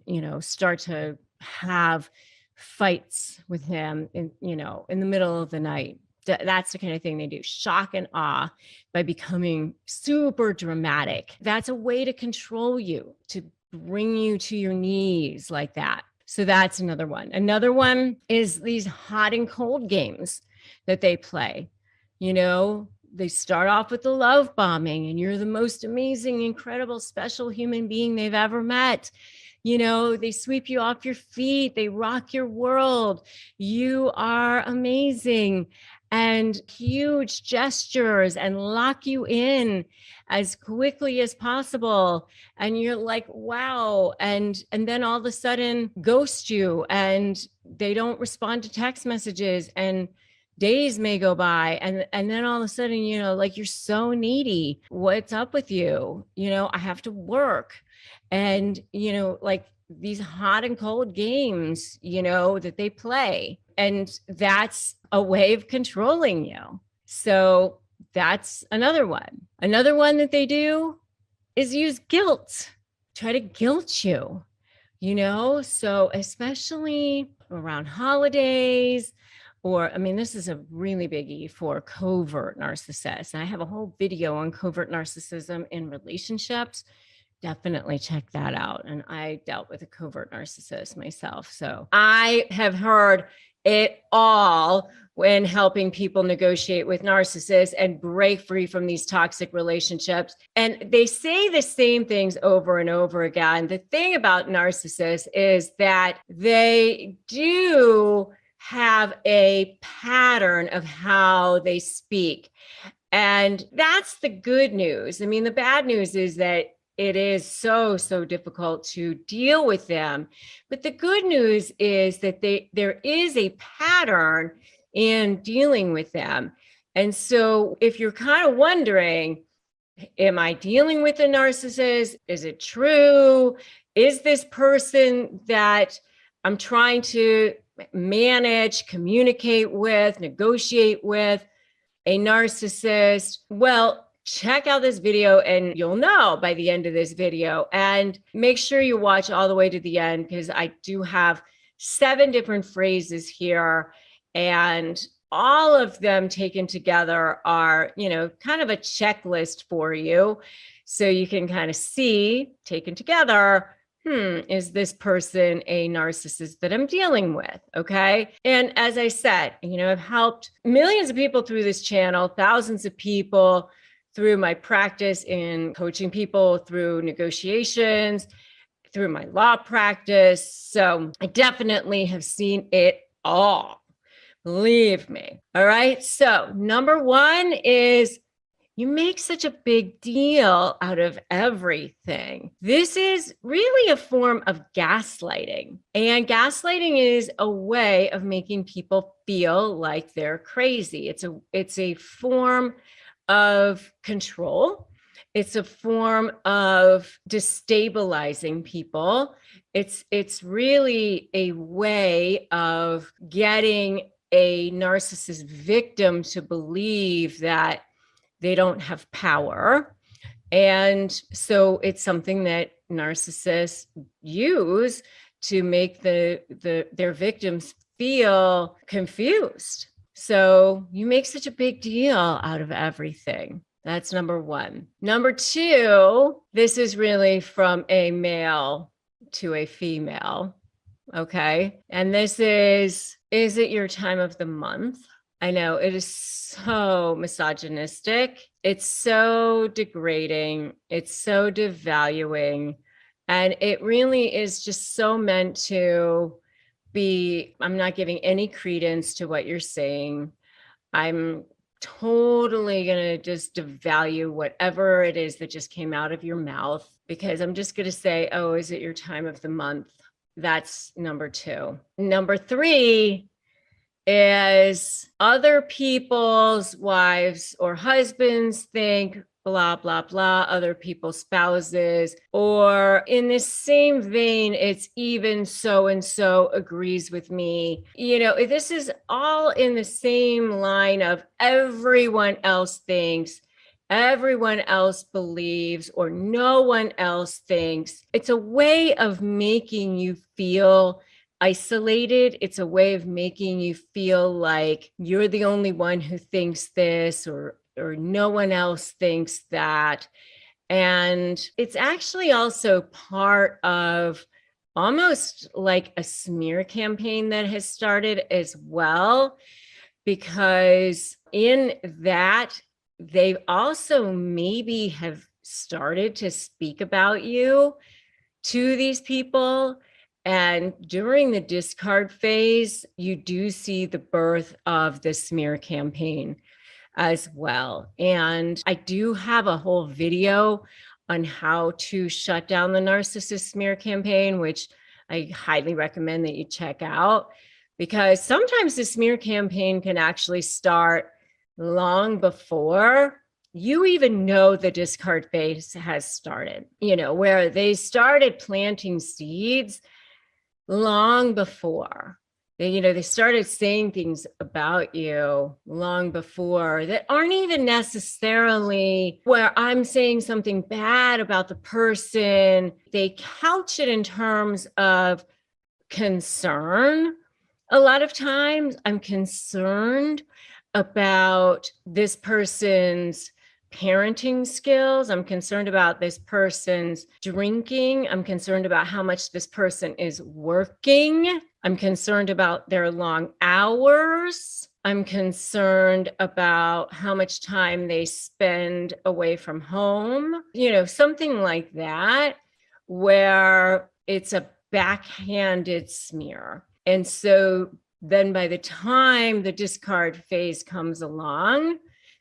start to have fights with him in the middle of the night. That's the kind of thing they do. Shock and awe by becoming super dramatic. That's a way to control you, to bring you to your knees like that. So that's another one. Another one is these hot and cold games that they play. They start off with the love bombing, and you're the most amazing, incredible, special human being they've ever met. They sweep you off your feet. They rock your world. You are amazing, and huge gestures, and lock you in as quickly as possible. And you're like, wow. And then all of a sudden ghost you, and they don't respond to text messages, and days may go by, and then all of a sudden, like, you're so needy. What's up with you? I have to work. And, like these hot and cold games, that they play. And that's a way of controlling you. So that's another one. Another one that they do is use guilt, try to guilt you, so especially around holidays, or, this is a really biggie for covert narcissists. And I have a whole video on covert narcissism in relationships. Definitely check that out. And I dealt with a covert narcissist myself. So I have heard it all when helping people negotiate with narcissists and break free from these toxic relationships. And they say the same things over and over again. The thing about narcissists is that they do have a pattern of how they speak. And that's the good news. The bad news is that it is so, so difficult to deal with them. But the good news is that there is a pattern in dealing with them. And so if you're kind of wondering, am I dealing with a narcissist? Is it true? Is this person that I'm trying to manage, communicate with, negotiate with a narcissist? Well, check out this video and you'll know by the end of this video. And make sure you watch all the way to the end, because I do have 7 different phrases here, and all of them taken together are, kind of a checklist for you. So you can kind of see, taken together, is this person a narcissist that I'm dealing with? Okay. And as I said, I've helped millions of people through this channel, thousands of people through my practice in coaching people through negotiations, through my law practice. So I definitely have seen it all. Believe me. All right. So number 1 is you make such a big deal out of everything. This is really a form of gaslighting. And gaslighting is a way of making people feel like they're crazy. It's a form of control. It's a form of destabilizing people. It's really a way of getting a narcissist victim to believe that they don't have power. And so it's something that narcissists use to make their victims feel confused. So you make such a big deal out of everything. That's number 1. Number 2, this is really from a male to a female. Okay. And this is it your time of the month? I know it is so misogynistic. It's so degrading. It's so devaluing. And it really is just so meant to be, I'm not giving any credence to what you're saying. I'm totally going to just devalue whatever it is that just came out of your mouth, because I'm just going to say, oh, is it your time of the month? That's number 2. Number 3 is other people's wives or husbands think blah, blah, blah, other people's spouses, or in this same vein, it's even so and so agrees with me. This is all in the same line of everyone else thinks, everyone else believes, or no one else thinks. It's a way of making you feel isolated. It's a way of making you feel like you're the only one who thinks this, or no one else thinks that. And it's actually also part of almost like a smear campaign that has started as well, because in that, they also maybe have started to speak about you to these people. And during the discard phase, you do see the birth of the smear campaign as well. And I do have a whole video on how to shut down the narcissist smear campaign, which I highly recommend that you check out, because sometimes the smear campaign can actually start long before you even know the discard phase has started, where they started planting seeds long before. They started saying things about you long before that aren't even necessarily where I'm saying something bad about the person. They couch it in terms of concern. A lot of times I'm concerned about this person's parenting skills. I'm concerned about this person's drinking. I'm concerned about how much this person is working. I'm concerned about their long hours. I'm concerned about how much time they spend away from home, something like that, where it's a backhanded smear. And so then by the time the discard phase comes along,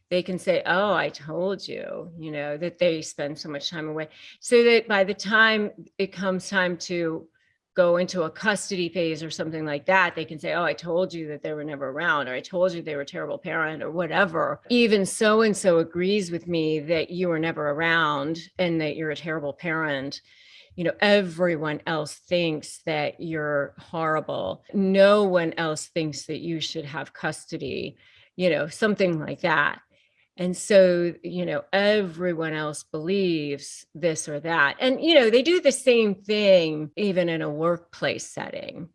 they can say, oh, I told you, that they spend so much time away. So that by the time it comes time to go into a custody phase or something like that, they can say, oh, I told you that they were never around, or I told you they were a terrible parent, or whatever. Even so-and-so agrees with me that you were never around and that you're a terrible parent. Everyone else thinks that you're horrible. No one else thinks that you should have custody, something like that. And so, everyone else believes this or that. And, they do the same thing even in a workplace setting.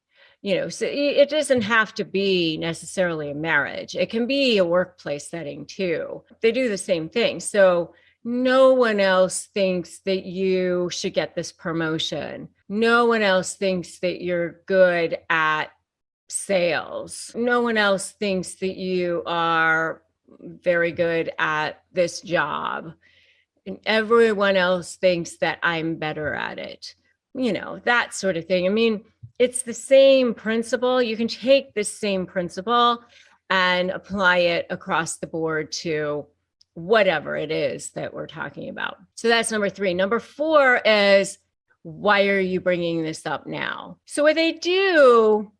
So it doesn't have to be necessarily a marriage. It can be a workplace setting too. They do the same thing. So no one else thinks that you should get this promotion. No one else thinks that you're good at sales. No one else thinks that you are very good at this job. And everyone else thinks that I'm better at it. That sort of thing. I mean, it's the same principle. You can take this same principle and apply it across the board to whatever it is that we're talking about. So that's number 3. Number 4 is, why are you bringing this up now? So what they do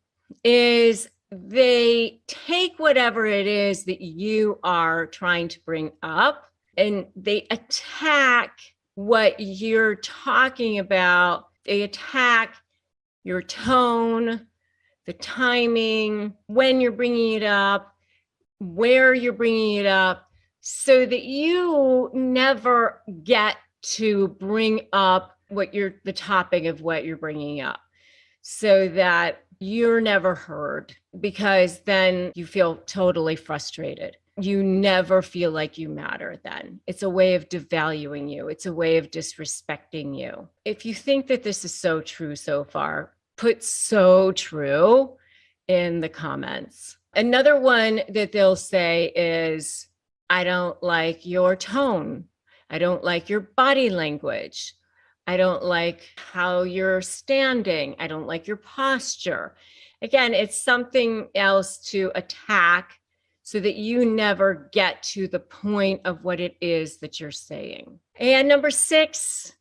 is they take whatever it is that you are trying to bring up and they attack what you're talking about. They attack your tone, the timing, when you're bringing it up, where you're bringing it up, so that you never get to bring up the topic of what you're bringing up, so that you're never heard, because then you feel totally frustrated. You never feel like you matter then. It's a way of devaluing you. It's a way of disrespecting you. If you think that this is so true so far, put "so true" in the comments. Another one that they'll say is, I don't like your tone. I don't like your body language. I don't like how you're standing. I don't like your posture. Again, it's something else to attack so that you never get to the point of what it is that you're saying. And number 6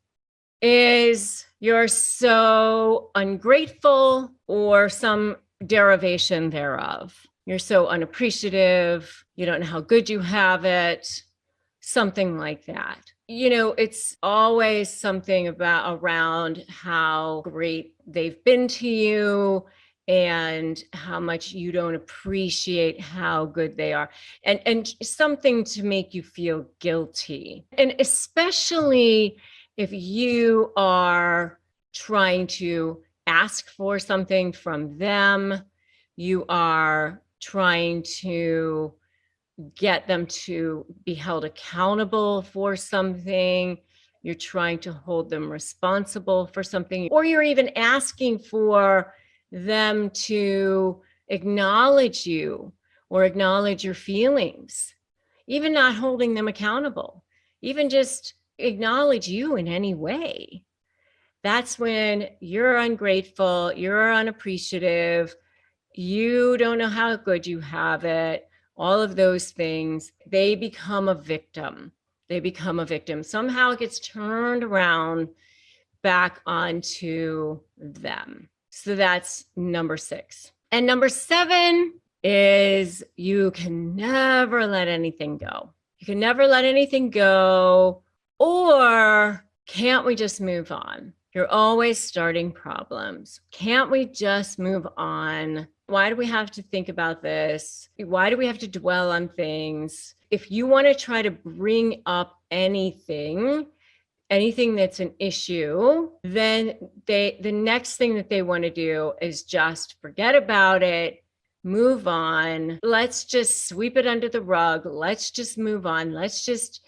is you're so ungrateful, or some derivation thereof. You're so unappreciative. You don't know how good you have it. Something like that. It's always something around how great they've been to you and how much you don't appreciate how good they are, and something to make you feel guilty. And especially if you are trying to ask for something from them, you are trying to get them to be held accountable for something, you're trying to hold them responsible for something, or you're even asking for them to acknowledge you or acknowledge your feelings, even not holding them accountable, even just acknowledge you in any way. That's when you're ungrateful, you're unappreciative, you don't know how good you have it, all of those things. They become a victim. Somehow it gets turned around back onto them. So that's number 6. And number 7 is you can never let anything go. You can never let anything go, or can't we just move on? You're always starting problems. Can't we just move on? Why do we have to think about this? Why do we have to dwell on things? If you want to try to bring up anything that's an issue, then the next thing that they want to do is just forget about it, move on. Let's just sweep it under the rug. Let's just move on. Let's just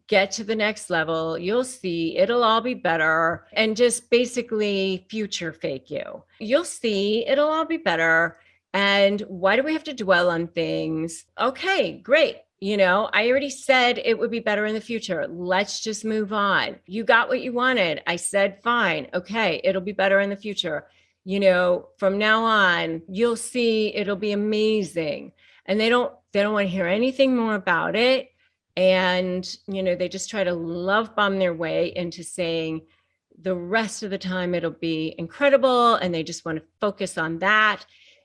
get to the next level. You'll see, it'll all be better. And just basically future fake you. You'll see, it'll all be better. And why do we have to dwell on things? Okay, great. I already said it would be better in the future. Let's just move on. You got what you wanted. I said, fine. Okay, it'll be better in the future. From now on, you'll see, it'll be amazing. And they don't want to hear anything more about it. And, they just try to love bomb their way into saying the rest of the time it'll be incredible. And they just want to focus on that.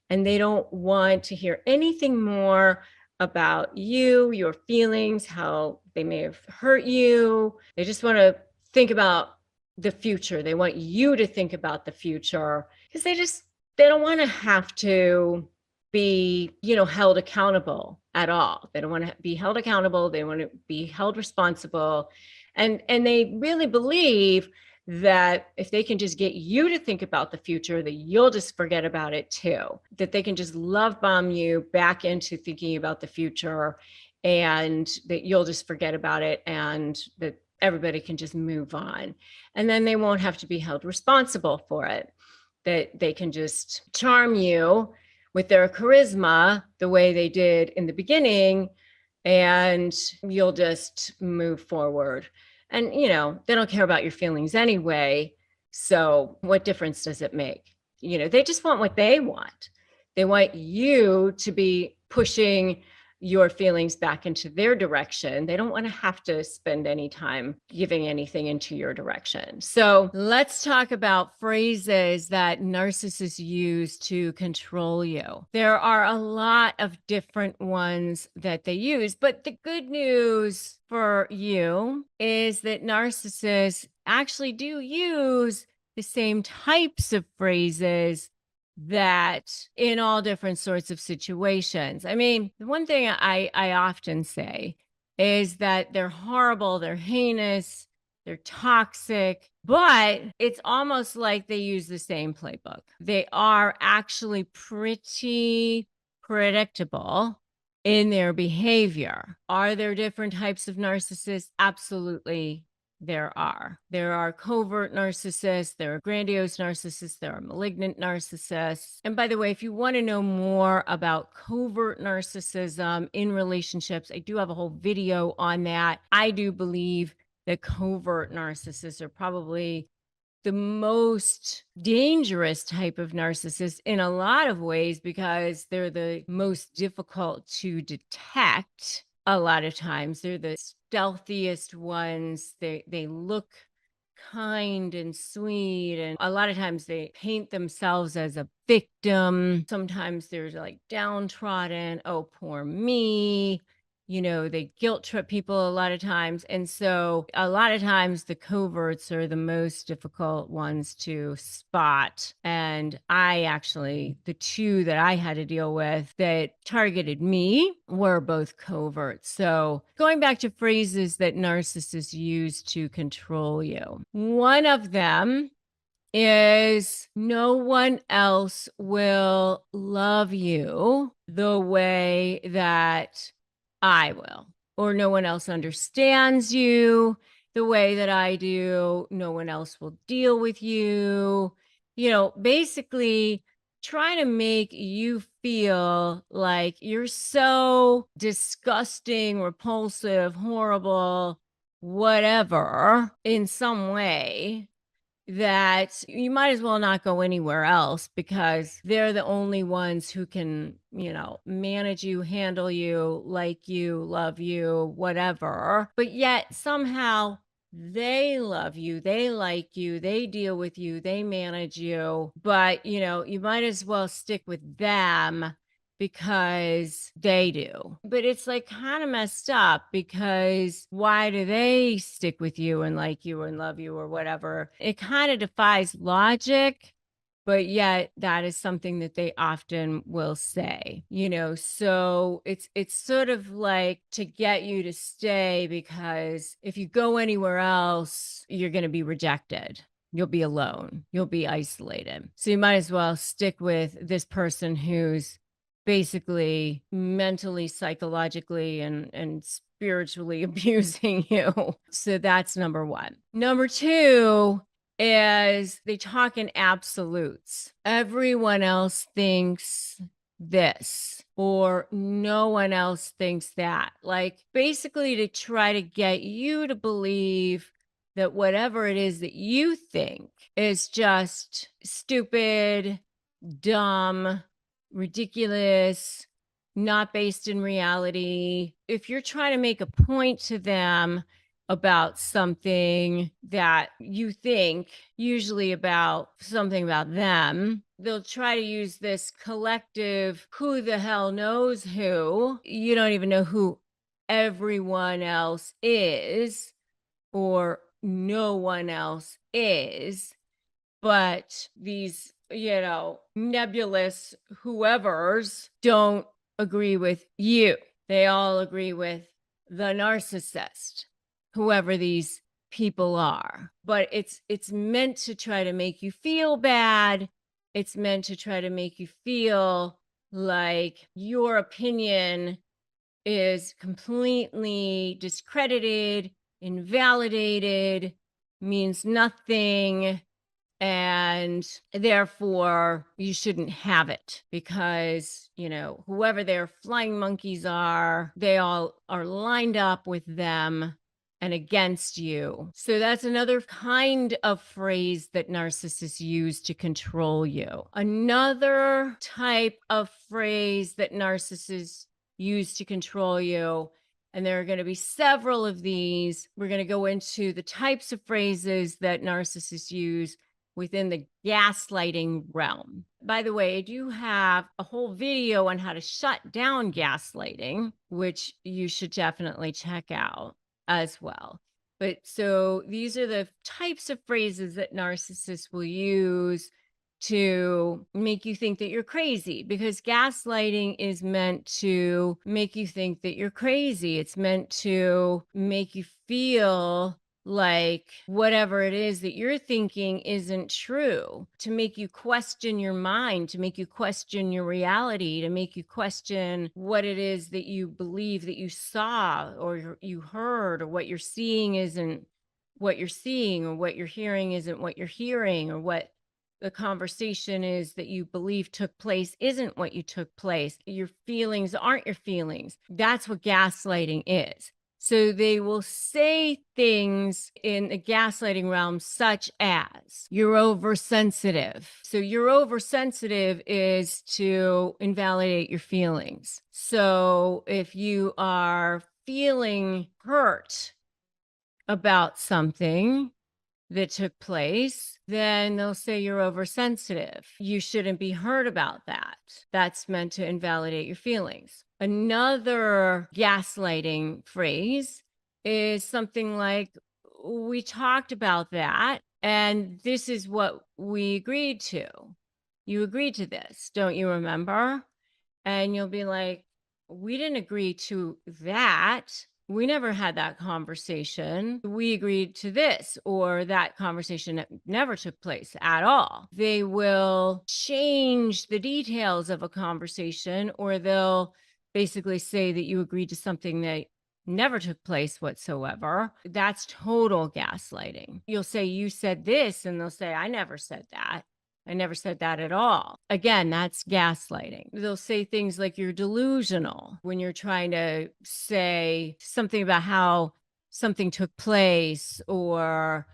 And they don't want to hear anything more about you, your feelings, how they may have hurt you. They just want to think about the future. They want you to think about the future because they don't want to have to be, held accountable at all. They don't want to be held accountable. They want to be held responsible. And they really believe that if they can just get you to think about the future, that you'll just forget about it too, that they can just love bomb you back into thinking about the future and that you'll just forget about it and that everybody can just move on. And then they won't have to be held responsible for it, that they can just charm you with their charisma the way they did in the beginning, and you'll just move forward. And, they don't care about your feelings anyway. So what difference does it make? They just want what they want. They want you to be pushing your feelings back into their direction. They don't want to have to spend any time giving anything into your direction. So let's talk about phrases that narcissists use to control you. There are a lot of different ones that they use, but the good news for you is that narcissists actually do use the same types of phrases that in all different sorts of situations. I mean, the one thing I often say is that they're horrible, they're heinous, they're toxic, but it's almost like they use the same playbook. They are actually pretty predictable in their behavior. Are there different types of narcissists? Absolutely there are. There are covert narcissists, there are grandiose narcissists, there are malignant narcissists. And by the way, if you want to know more about covert narcissism in relationships, I do have a whole video on that. I do believe that covert narcissists are probably the most dangerous type of narcissist in a lot of ways because they're the most difficult to detect. A lot of times they're the stealthiest ones. They look kind and sweet, and a lot of times they paint themselves as a victim. Sometimes they're like downtrodden, oh poor me. They guilt trip people a lot of times. And so a lot of times the coverts are the most difficult ones to spot. And the two that I had to deal with that targeted me were both covert. So going back to phrases that narcissists use to control you, one of them is no one else will love you the way that I will, or no one else understands you the way that I do. No one else will deal with you. Basically trying to make you feel like you're so disgusting, repulsive, horrible, whatever in some way that you might as well not go anywhere else because they're the only ones who can, manage you, handle you, like you, love you, whatever. But yet somehow they love you, they like you, they deal with you, they manage you. But, you might as well stick with them because they do. But it's like kind of messed up because why do they stick with you and like you and love you or whatever? It kind of defies logic, but yet that is something that they often will say. So it's sort of like to get you to stay because if you go anywhere else, you're going to be rejected. You'll be alone. You'll be isolated. So you might as well stick with this person who's basically mentally, psychologically, and spiritually abusing you. So that's number one. Number two is they talk in absolutes. Everyone else thinks this, or no one else thinks that. Like basically to try to get you to believe that whatever it is that you think is just stupid, dumb, ridiculous, not based in reality. If you're trying to make a point to them about something that you think, usually about something about them, they'll try to use this collective, who the hell knows who. You don't even know who everyone else is, or no one else is. But these, nebulous whoever's don't agree with you. They all agree with the narcissist, whoever these people are. But it's meant to try to make you feel bad. It's meant to try to make you feel like your opinion is completely discredited, invalidated, means nothing, and therefore you shouldn't have it because, whoever their flying monkeys are, they all are lined up with them and against you. So that's another kind of phrase that narcissists use to control you. Another type of phrase that narcissists use to control you, and there are going to be several of these. We're going to go into the types of phrases that narcissists use within the gaslighting realm. By the way, I do have a whole video on how to shut down gaslighting, which you should definitely check out as well. But so these are the types of phrases that narcissists will use to make you think that you're crazy, because gaslighting is meant to make you think that you're crazy. It's meant to make you feel like whatever it is that you're thinking isn't true, to make you question your mind, to make you question your reality, to make you question what it is that you believe that you saw or you heard, or what you're seeing isn't what you're seeing or what you're hearing isn't what you're hearing, or what the conversation is that you believe took place isn't what you took place. Your feelings aren't your feelings. That's what gaslighting is. So they will say things in the gaslighting realm, such as, you're oversensitive. So you're oversensitive is to invalidate your feelings. So if you are feeling hurt about something that took place, then they'll say you're oversensitive. You shouldn't be hurt about that. That's meant to invalidate your feelings. Another gaslighting phrase is something like, we talked about that, and this is what we agreed to. You agreed to this, don't you remember? And you'll be like, we didn't agree to that. We never had that conversation. We agreed to this, or that conversation never took place at all. They will change the details of a conversation, or they'll basically say that you agreed to something that never took place whatsoever. That's total gaslighting. You'll say, you said this, and they'll say, I never said that. I never said that at all. Again, that's gaslighting. They'll say things like, you're delusional, when you're trying to say something about how something took place, or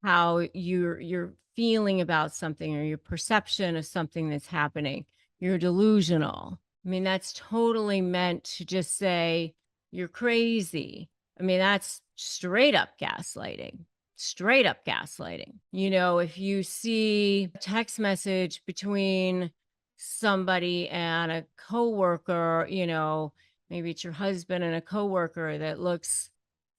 how you're feeling about something, or your perception of something that's happening. You're delusional. I mean, that's totally meant to just say you're crazy. I mean, that's straight up gaslighting. Straight up gaslighting. You know, if you see a text message between somebody and a coworker, you know, maybe it's your husband and a coworker that looks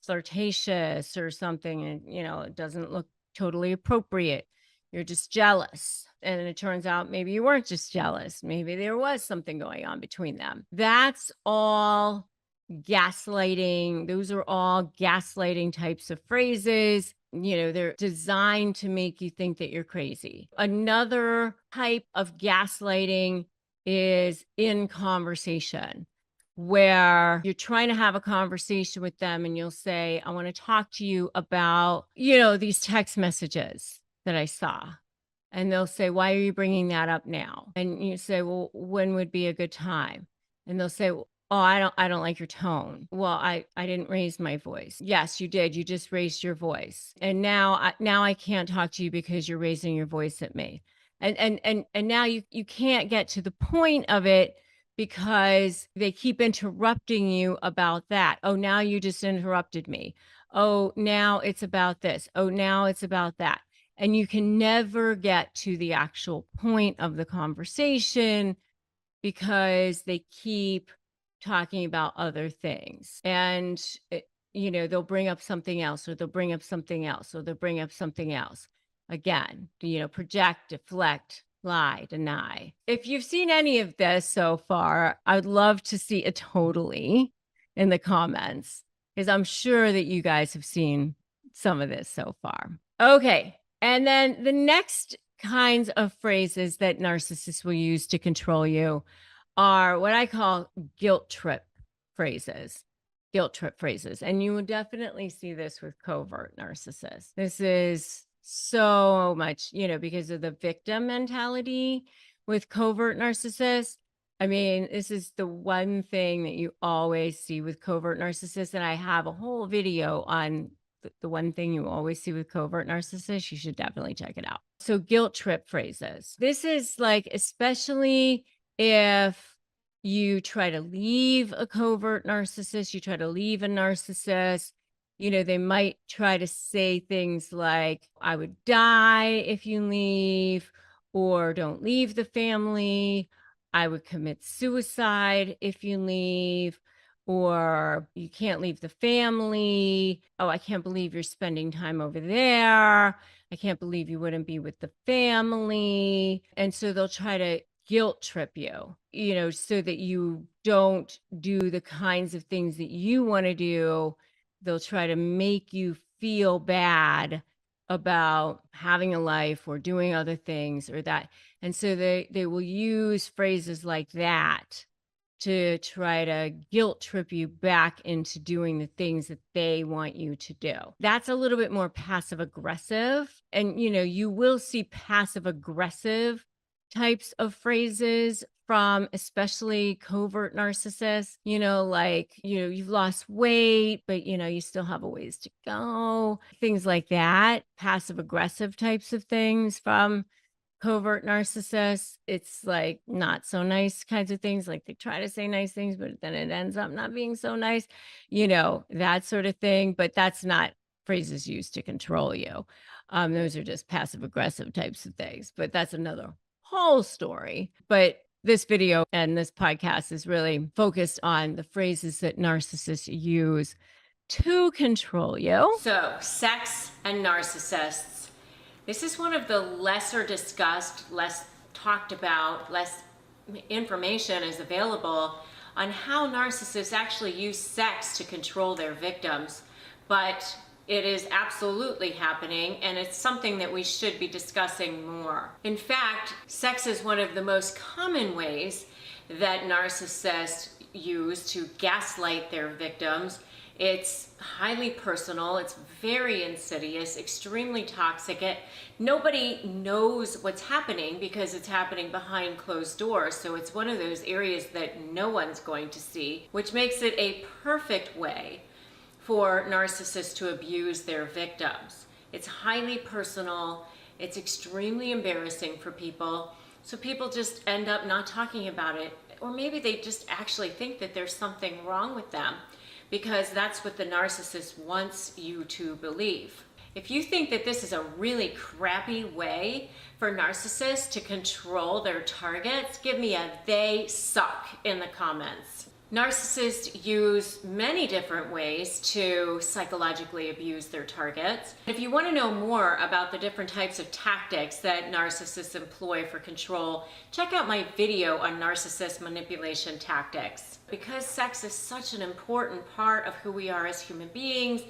flirtatious or something, and, you know, it doesn't look totally appropriate. You're just jealous. And it turns out maybe you weren't just jealous. Maybe there was something going on between them. That's all gaslighting. Those are all gaslighting types of phrases. You know, they're designed to make you think that you're crazy. Another type of gaslighting is in conversation, where you're trying to have a conversation with them and you'll say, I want to talk to you about, you know, these text messages that I saw. And they'll say, why are you bringing that up now? And you say, well, when would be a good time? And they'll say, oh, I don't like your tone. Well, I didn't raise my voice. Yes, you did. You just raised your voice. And now I can't talk to you because you're raising your voice at me. And now you can't get to the point of it because they keep interrupting you about that. Oh, now you just interrupted me. Oh, now it's about this. Oh, now it's about that. And you can never get to the actual point of the conversation because they keep talking about other things. And, you know, they'll bring up something else, or they'll bring up something else, or they'll bring up something else. Again, you know, project, deflect, lie, deny. If you've seen any of this so far, I would love to see a totally in the comments, because I'm sure that you guys have seen some of this so far. Okay. And then the next kinds of phrases that narcissists will use to control you are what I call guilt trip phrases. Guilt trip phrases. And you will definitely see this with covert narcissists. This is so much, you know, because of the victim mentality with covert narcissists. I mean, this is the one thing that you always see with covert narcissists. And I have a whole video on the one thing you always see with covert narcissists. You should definitely check it out. So guilt trip phrases. This is like, especially if you try to leave a covert narcissist, you try to leave a narcissist, you know, they might try to say things like, I would die if you leave, or don't leave the family. I would commit suicide if you leave, or you can't leave the family. Oh, I can't believe you're spending time over there. I can't believe you wouldn't be with the family. And so they'll try to guilt trip you, you know, so that you don't do the kinds of things that you want to do. They'll try to make you feel bad about having a life or doing other things or that. And so they will use phrases like that to try to guilt trip you back into doing the things that they want you to do. That's a little bit more passive aggressive. And, you will see passive aggressive types of phrases from especially covert narcissists, like, you've lost weight, but, you still have a ways to go, things like that, passive aggressive types of things from covert narcissists. It's like not so nice kinds of things. Like they try to say nice things, but then it ends up not being so nice, that sort of thing. But that's not phrases used to control you. Those are just passive aggressive types of things. But that's another whole story. But this video and this podcast is really focused on the phrases that narcissists use to control you. So, sex and narcissists. This is one of the lesser discussed, less talked about, less information is available on how narcissists actually use sex to control their victims. But it is absolutely happening, and it's something that we should be discussing more. In fact, sex is one of the most common ways that narcissists use to gaslight their victims. It's highly personal, it's very insidious, extremely toxic. Nobody knows what's happening because it's happening behind closed doors. So it's one of those areas that no one's going to see, which makes it a perfect way for narcissists to abuse their victims. It's highly personal, it's extremely embarrassing for people. So people just end up not talking about it, or maybe they just actually think that there's something wrong with them, because that's what the narcissist wants you to believe. If you think that this is a really crappy way for narcissists to control their targets, give me a "they suck" in the comments. Narcissists use many different ways to psychologically abuse their targets. If you want to know more about the different types of tactics that narcissists employ for control, check out my video on narcissist manipulation tactics. Because sex is such an important part of who we are as human beings,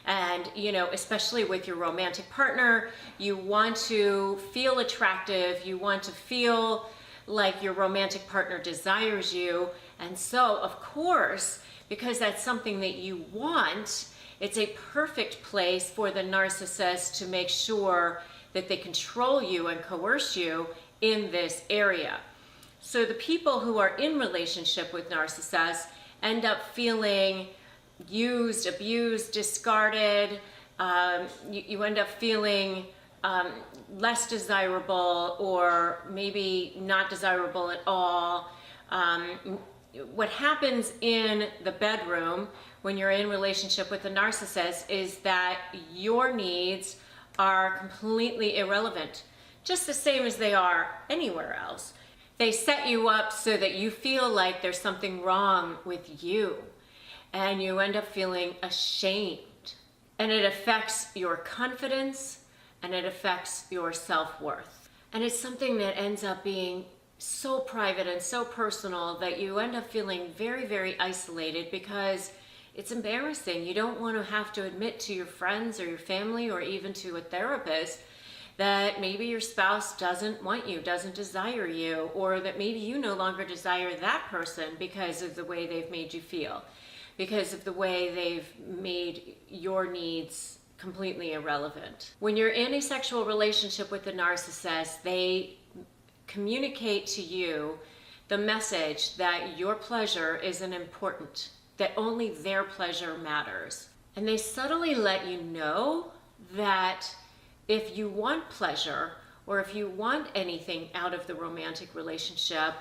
and especially with your romantic partner, you want to feel attractive, you want to feel like your romantic partner desires you. And so, of course, because that's something that you want, it's a perfect place for the narcissist to make sure that they control you and coerce you in this area. So the people who are in relationship with narcissists end up feeling used, abused, discarded. You end up feeling less desirable, or maybe not desirable at all. What happens in the bedroom when you're in relationship with a narcissist is that your needs are completely irrelevant, just the same as they are anywhere else. They set you up so that you feel like there's something wrong with you, and you end up feeling ashamed, and it affects your confidence, and it affects your self-worth. And it's something that ends up being so private and so personal that you end up feeling very, very isolated, because it's embarrassing. You don't want to have to admit to your friends or your family or even to a therapist that maybe your spouse doesn't want you, doesn't desire you, or that maybe you no longer desire that person because of the way they've made you feel, because of the way they've made your needs completely irrelevant. When you're in a sexual relationship with a narcissist, they communicate to you the message that your pleasure isn't important, that only their pleasure matters. And they subtly let you know that if you want pleasure, or if you want anything out of the romantic relationship,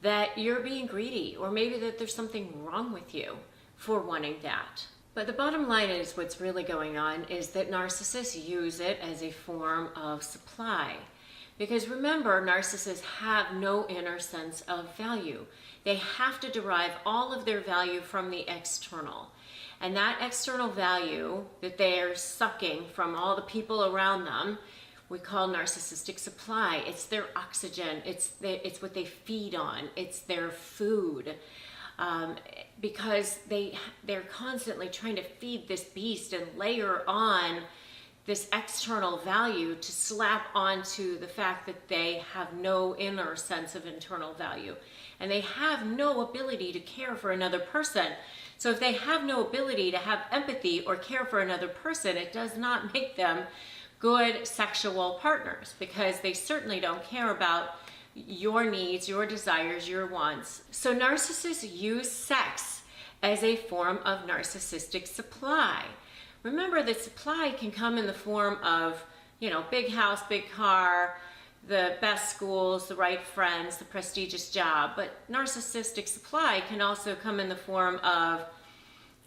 that you're being greedy, or maybe that there's something wrong with you for wanting that. But the bottom line is, what's really going on is that narcissists use it as a form of supply. Because remember, narcissists have no inner sense of value. They have to derive all of their value from the external. And that external value that they're sucking from all the people around them, we call narcissistic supply. It's their oxygen, it's what they feed on, it's their food. Because they're constantly trying to feed this beast and layer on this external value to slap onto the fact that they have no inner sense of internal value, and they have no ability to care for another person. So if they have no ability to have empathy or care for another person, it does not make them good sexual partners, because they certainly don't care about your needs, your desires, your wants. So narcissists use sex as a form of narcissistic supply. Remember that supply can come in the form of, big house, big car, the best schools, the right friends, the prestigious job. But narcissistic supply can also come in the form of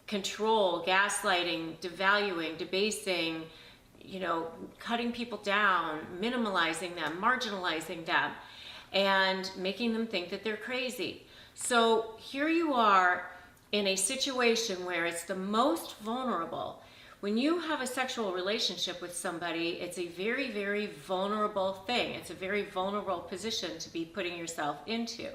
control, gaslighting, devaluing, debasing, cutting people down, minimalizing them, marginalizing them, and making them think that they're crazy. So here you are in a situation where it's the most vulnerable. When you have a sexual relationship with somebody, it's a very, very vulnerable thing. It's a very vulnerable position to be putting yourself into.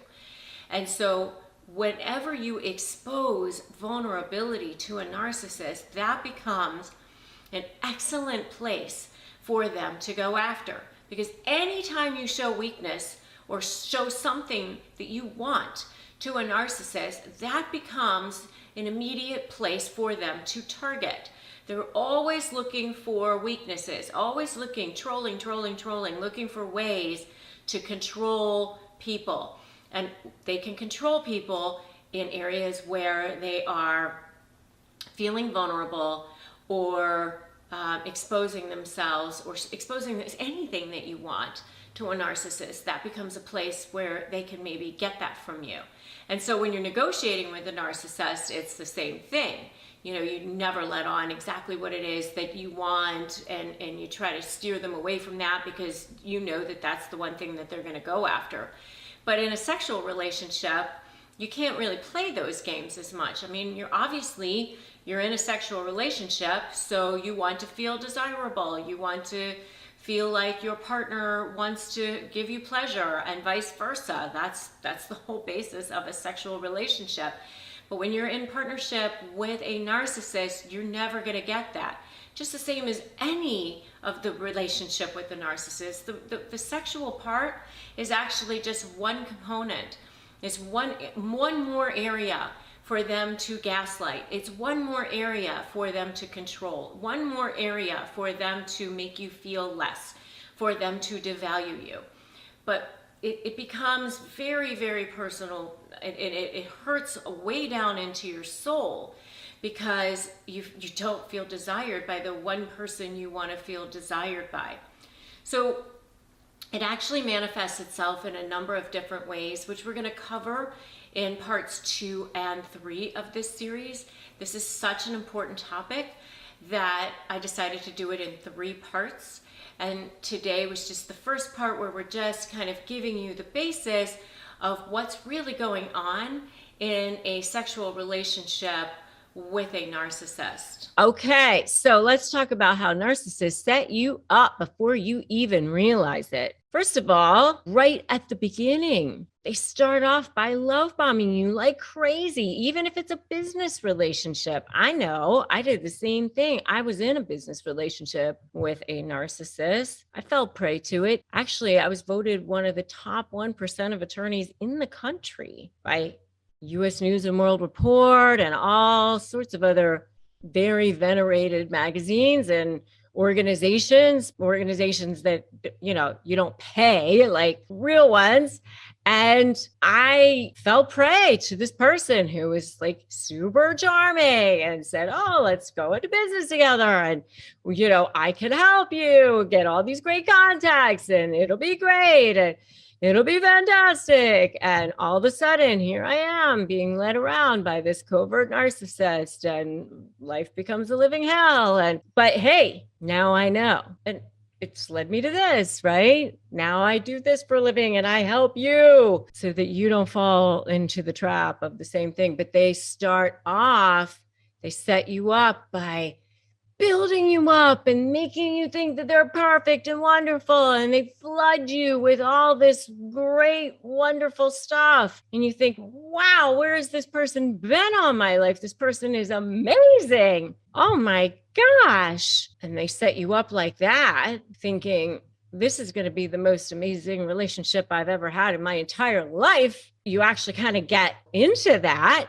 And so whenever you expose vulnerability to a narcissist, that becomes an excellent place for them to go after. Because anytime you show weakness or show something that you want to a narcissist, that becomes an immediate place for them to target. They're always looking for weaknesses, always looking, trolling, looking for ways to control people. And they can control people in areas where they are feeling vulnerable, or exposing themselves, or exposing anything that you want to a narcissist. That becomes a place where they can maybe get that from you. And so when you're negotiating with a narcissist, it's the same thing. You never let on exactly what it is that you want, and you try to steer them away from that, because you know that that's the one thing that they're going to go after. But in a sexual relationship, you can't really play those games as much. I mean, you're in a sexual relationship, so you want to feel desirable. You want to feel like your partner wants to give you pleasure, and vice versa. That's the whole basis of a sexual relationship. But when you're in partnership with a narcissist, you're never going to get that. Just the same as any of the relationship with the narcissist. The sexual part is actually just one component. It's one more area for them to gaslight. It's one more area for them to control. One more area for them to make you feel less, for them to devalue you. But it becomes very, very personal, and it hurts way down into your soul, because you don't feel desired by the one person you want to feel desired by. So it actually manifests itself in a number of different ways, which we're going to cover in parts 2 and 3 of this series. This is such an important topic that I decided to do it in 3 parts. And today was just the first part, where we're just kind of giving you the basis of what's really going on in a sexual relationship with a narcissist. Okay, so let's talk about how narcissists set you up before you even realize it. First of all, right at the beginning, they start off by love bombing you like crazy, even if it's a business relationship. I know, I did the same thing. I was in a business relationship with a narcissist. I fell prey to it. Actually, I was voted one of the top 1% of attorneys in the country by U.S. News and World Report and all sorts of other very venerated magazines and organizations that, you don't pay, like real ones. And I fell prey to this person who was like super charming and said, oh, let's go into business together. And, I can help you get all these great contacts, and it'll be great. And it'll be fantastic. And all of a sudden, here I am being led around by this covert narcissist, and life becomes a living hell. But hey, now I know. And it's led me to this, right? Now I do this for a living, and I help you so that you don't fall into the trap of the same thing. But they set you up by building you up and making you think that they're perfect and wonderful. And they flood you with all this great, wonderful stuff. And you think, wow, where has this person been all my life? This person is amazing. Oh my gosh. And they set you up like that, thinking, this is going to be the most amazing relationship I've ever had in my entire life. You actually kind of get into that.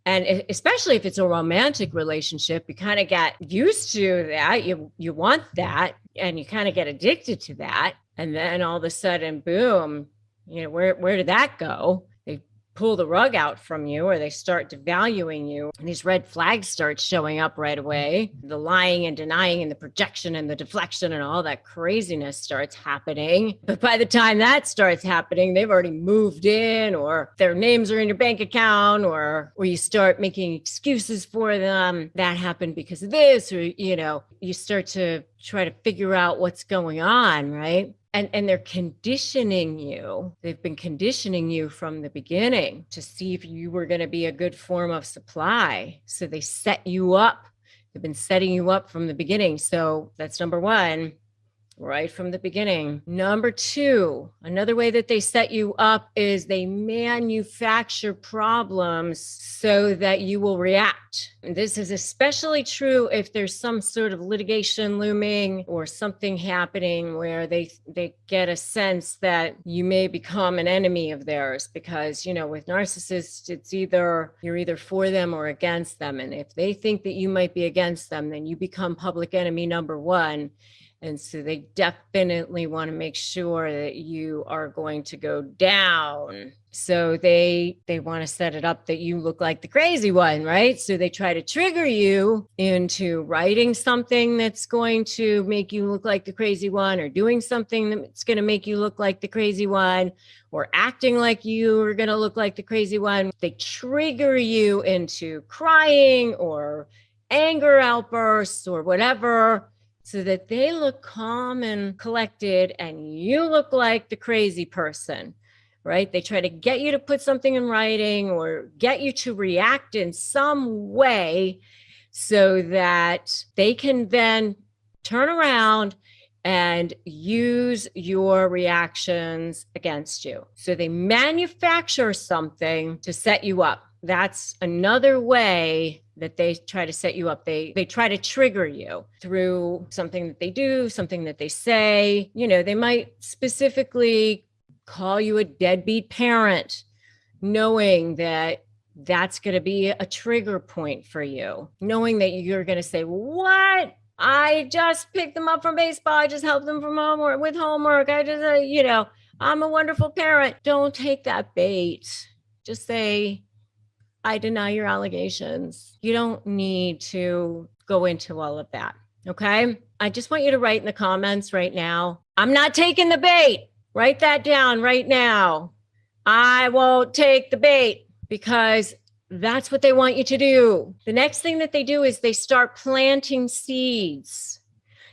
And especially if it's a romantic relationship, you kind of get used to that. You want that, and you kind of get addicted to that. And then all of a sudden, boom, where did that go? They pull the rug out from you, or they start devaluing you. And these red flags start showing up right away. The lying and denying and the projection and the deflection and all that craziness starts happening. But by the time that starts happening, they've already moved in, or their names are in your bank account, or you start making excuses for them. That happened because of this, or, you start to try to figure out what's going on, right? And they're conditioning you. They've been conditioning you from the beginning to see if you were going to be a good form of supply. So they set you up. They've been setting you up from the beginning. So that's number one, right from the beginning. Number two, another way that they set you up is they manufacture problems so that you will react. And this is especially true if there's some sort of litigation looming or something happening where they get a sense that you may become an enemy of theirs, because, with narcissists, it's you're either for them or against them. And if they think that you might be against them, then you become public enemy number one. And so they definitely want to make sure that you are going to go down. So they want to set it up that you look like the crazy one, right? So they try to trigger you into writing something that's going to make you look like the crazy one, or doing something that's going to make you look like the crazy one, or acting like you are going to look like the crazy one. They trigger you into crying or anger outbursts or whatever, so that they look calm and collected and you look like the crazy person, right? They try to get you to put something in writing or get you to react in some way so that they can then turn around and use your reactions against you. So they manufacture something to set you up. That's another way that they try to set you up. They try to trigger you through something that they do, something that they say. They might specifically call you a deadbeat parent, knowing that that's going to be a trigger point for you, knowing that you're going to say, what? I just picked them up from baseball. I just helped them from homework with homework. I just, I'm a wonderful parent. Don't take that bait. Just say, I deny your allegations. You don't need to go into all of that. Okay. I just want you to write in the comments right now, I'm not taking the bait. Write that down right now. I won't take the bait, because that's what they want you to do. The next thing that they do is they start planting seeds.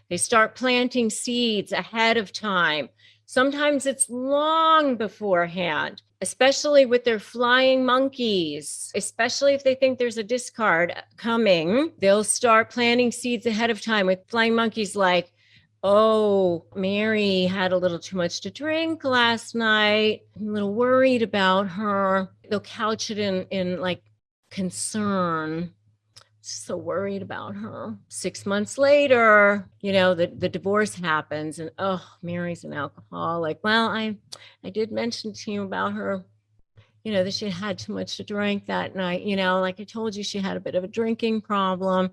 They start planting seeds ahead of time. Sometimes it's long beforehand, especially with their flying monkeys, especially if they think there's a discard coming. They'll start planting seeds ahead of time with flying monkeys like, oh, Mary had a little too much to drink last night. I'm a little worried about her. They'll couch it in like concern. So worried about her. 6 months later, the divorce happens, and Mary's an alcoholic. Well, I did mention to you about her, that she had too much to drink that night. Like I told you, she had a bit of a drinking problem.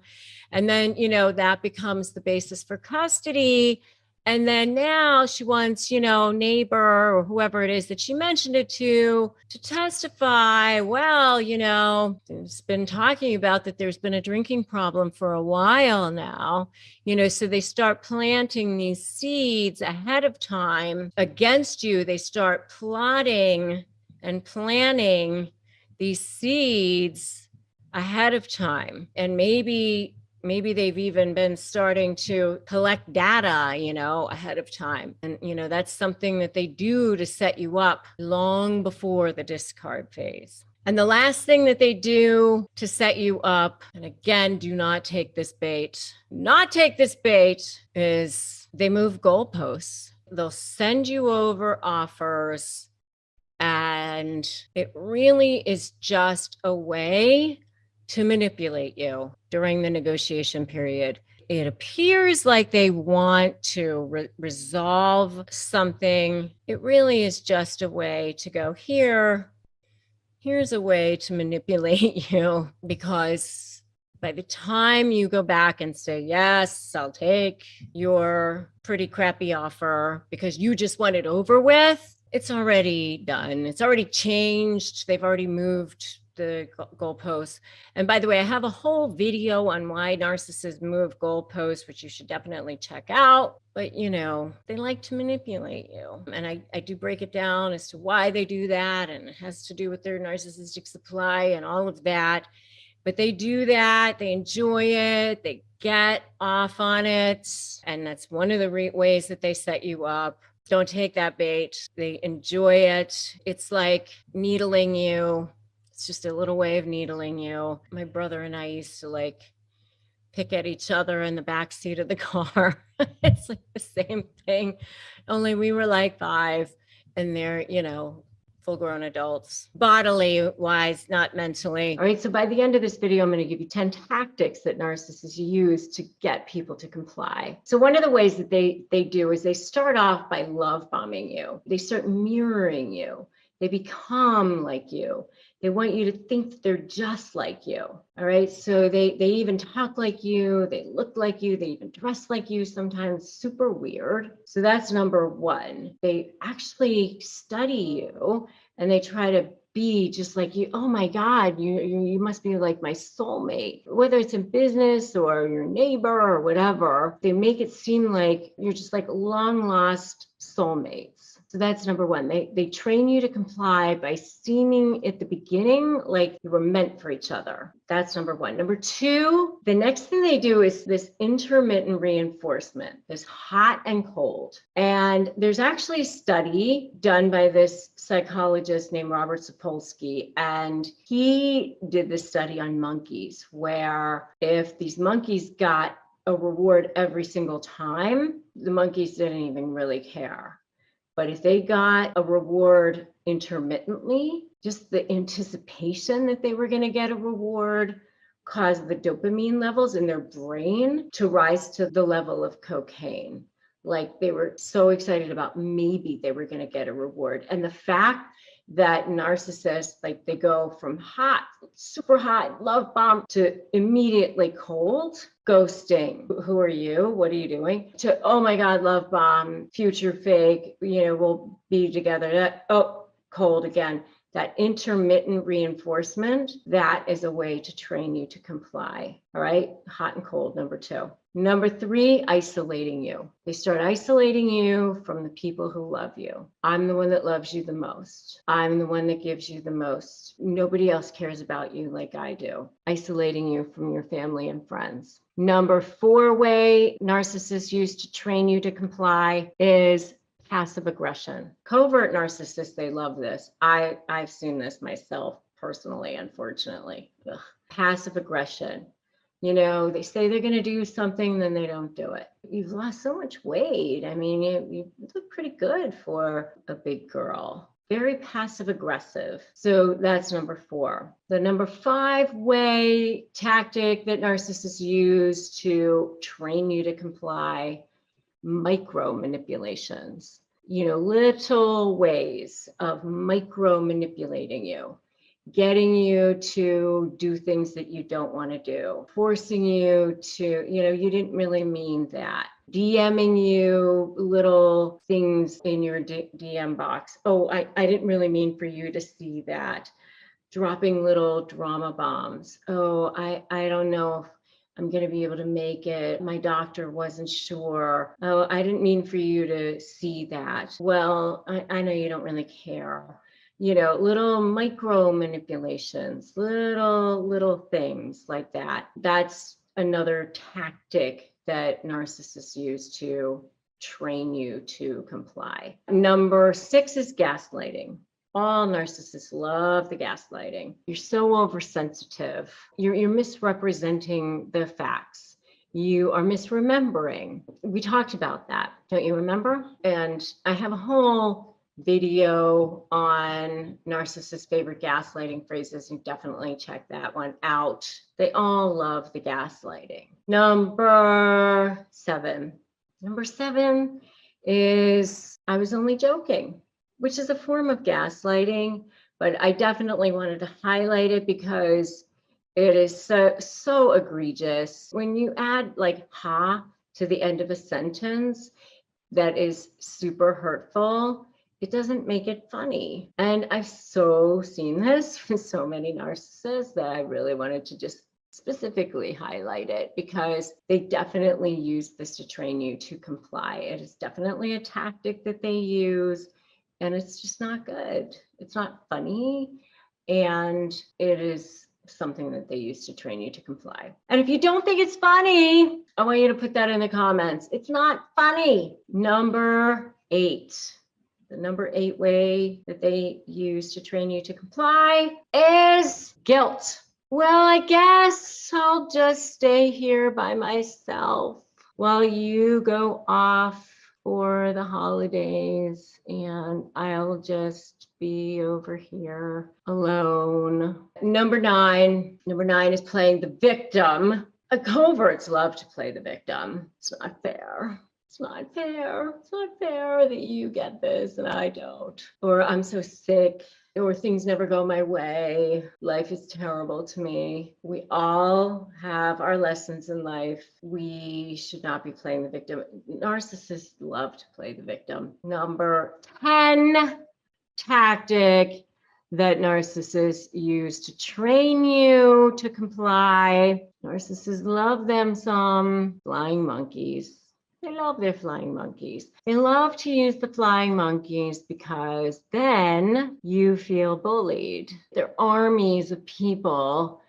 And then, that becomes the basis for custody. And then now she wants, neighbor or whoever it is that she mentioned it to testify. Well, it's been talking about that there's been a drinking problem for a while now, so they start planting these seeds ahead of time against you. They start plotting and planning these seeds ahead of time. And maybe they've even been starting to collect data, ahead of time. And, that's something that they do to set you up long before the discard phase. And the last thing that they do to set you up, and again, do not take this bait, is they move goalposts. They'll send you over offers, and it really is just a way to manipulate you during the negotiation period. It appears like they want to resolve something. It really is just a way to go, here's a way to manipulate you, because by the time you go back and say, yes, I'll take your pretty crappy offer because you just want it over with, it's already done. It's already changed. They've already moved the goalposts. And by the way, I have a whole video on why narcissists move goalposts, which you should definitely check out. But, they like to manipulate you. And I do break it down as to why they do that. And it has to do with their narcissistic supply and all of that. But they do that. They enjoy it. They get off on it. And that's one of the ways that they set you up. Don't take that bait. They enjoy it. It's like needling you. It's just a little way of needling you. My brother and I used to pick at each other in the back seat of the car. It's like the same thing, only we were like 5 and they're, full grown adults, bodily wise, not mentally. All right. So by the end of this video, I'm going to give you 10 tactics that narcissists use to get people to comply. So one of the ways that they do is they start off by love bombing you. They start mirroring you. They become like you. They want you to think that they're just like you. All right. So they even talk like you. They look like you. They even dress like you, sometimes super weird. So that's number one. They actually study you and they try to be just like you. Oh my God, you must be like my soulmate. Whether it's in business or your neighbor or whatever, they make it seem like you're just like long lost soulmates. So that's number one. They train you to comply by seeming at the beginning like you were meant for each other. That's number one. Number two, the next thing they do is this intermittent reinforcement, this hot and cold. And there's actually a study done by this psychologist named Robert Shapiro, and he did this study on monkeys, where if these monkeys got a reward every single time, the monkeys didn't even really care. But if they got a reward intermittently, just the anticipation that they were going to get a reward caused the dopamine levels in their brain to rise to the level of cocaine. Like they were so excited about maybe they were going to get a reward. And the fact that narcissists, they go from hot, super hot, love bomb, to immediately cold, ghosting. Who are you? What are you doing? To, oh my God, love bomb, future fake, we'll be together. Cold again. That intermittent reinforcement, that is a way to train you to comply. All right. Hot and cold, number two. Number three, isolating you. They start isolating you from the people who love you. I'm the one that loves you the most. I'm the one that gives you the most. Nobody else cares about you like I do. Isolating you from your family and friends. Number four way narcissists use to train you to comply is passive aggression. Covert narcissists, they love this. I've seen this myself personally, unfortunately. Ugh. Passive aggression. They say they're going to do something, then they don't do it. You've lost so much weight. I mean, you look pretty good for a big girl. Very passive aggressive. So that's number four. The number 5 way tactic that narcissists use to train you to comply: micro manipulations. Little ways of micro manipulating you, getting you to do things that you don't want to do, forcing you to, you didn't really mean that, DMing you little things in your DM box. Oh, I didn't really mean for you to see that. Dropping little drama bombs. Oh, I don't know if I'm going to be able to make it. My doctor wasn't sure. Oh, I didn't mean for you to see that. Well, I know you don't really care. Little micro manipulations, little things like that. That's another tactic that narcissists use to train you to comply. Number 6 is gaslighting. All narcissists love the gaslighting. You're so oversensitive. You're misrepresenting the facts. You are misremembering. We talked about that, don't you remember? And I have a whole video on narcissists' favorite gaslighting phrases. You definitely check that one out. They all love the gaslighting. Number seven. Number seven is I was only joking, which is a form of gaslighting, but I definitely wanted to highlight it because it is so egregious. When you add like ha to the end of a sentence that is super hurtful, it doesn't make it funny. And I've so seen this with so many narcissists that I really wanted to just specifically highlight it because they definitely use this to train you to comply. It is definitely a tactic that they use, and it's just not good. It's not funny, and it is something that they use to train you to comply. And if you don't think it's funny, I want you to put that in the comments. It's not funny. Number 8. The number 8 way that they use to train you to comply is guilt. Well, I guess I'll just stay here by myself while you go off for the holidays, and I'll just be over here alone. Number 9 is playing the victim. Coverts love to play the victim. It's not fair. It's not fair. It's not fair that you get this and I don't. Or I'm so sick. Or things never go my way. Life is terrible to me. We all have our lessons in life. We should not be playing the victim. Narcissists love to play the victim. Number 10 tactic that narcissists use to train you to comply. Narcissists love them some flying monkeys. They love their flying monkeys. They love to use the flying monkeys because then you feel bullied. They're armies of people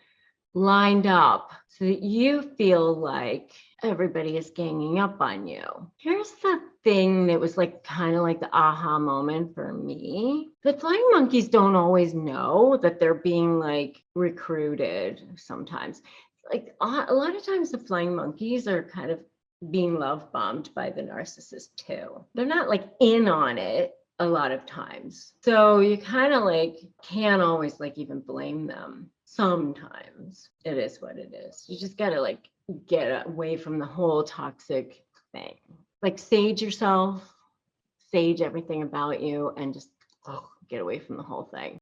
lined up so that you feel like everybody is ganging up on you. Here's the thing that was like kind of like the aha moment for me. The flying monkeys don't always know that they're being like recruited sometimes. Like a lot of times the flying monkeys are kind of being love bombed by the narcissist too. They're not like in on it a lot of times. So you kind of like can't always like even blame them. Sometimes it is what it is. You just gotta like get away from the whole toxic thing. Like sage yourself, sage everything about you, and just get away from the whole thing.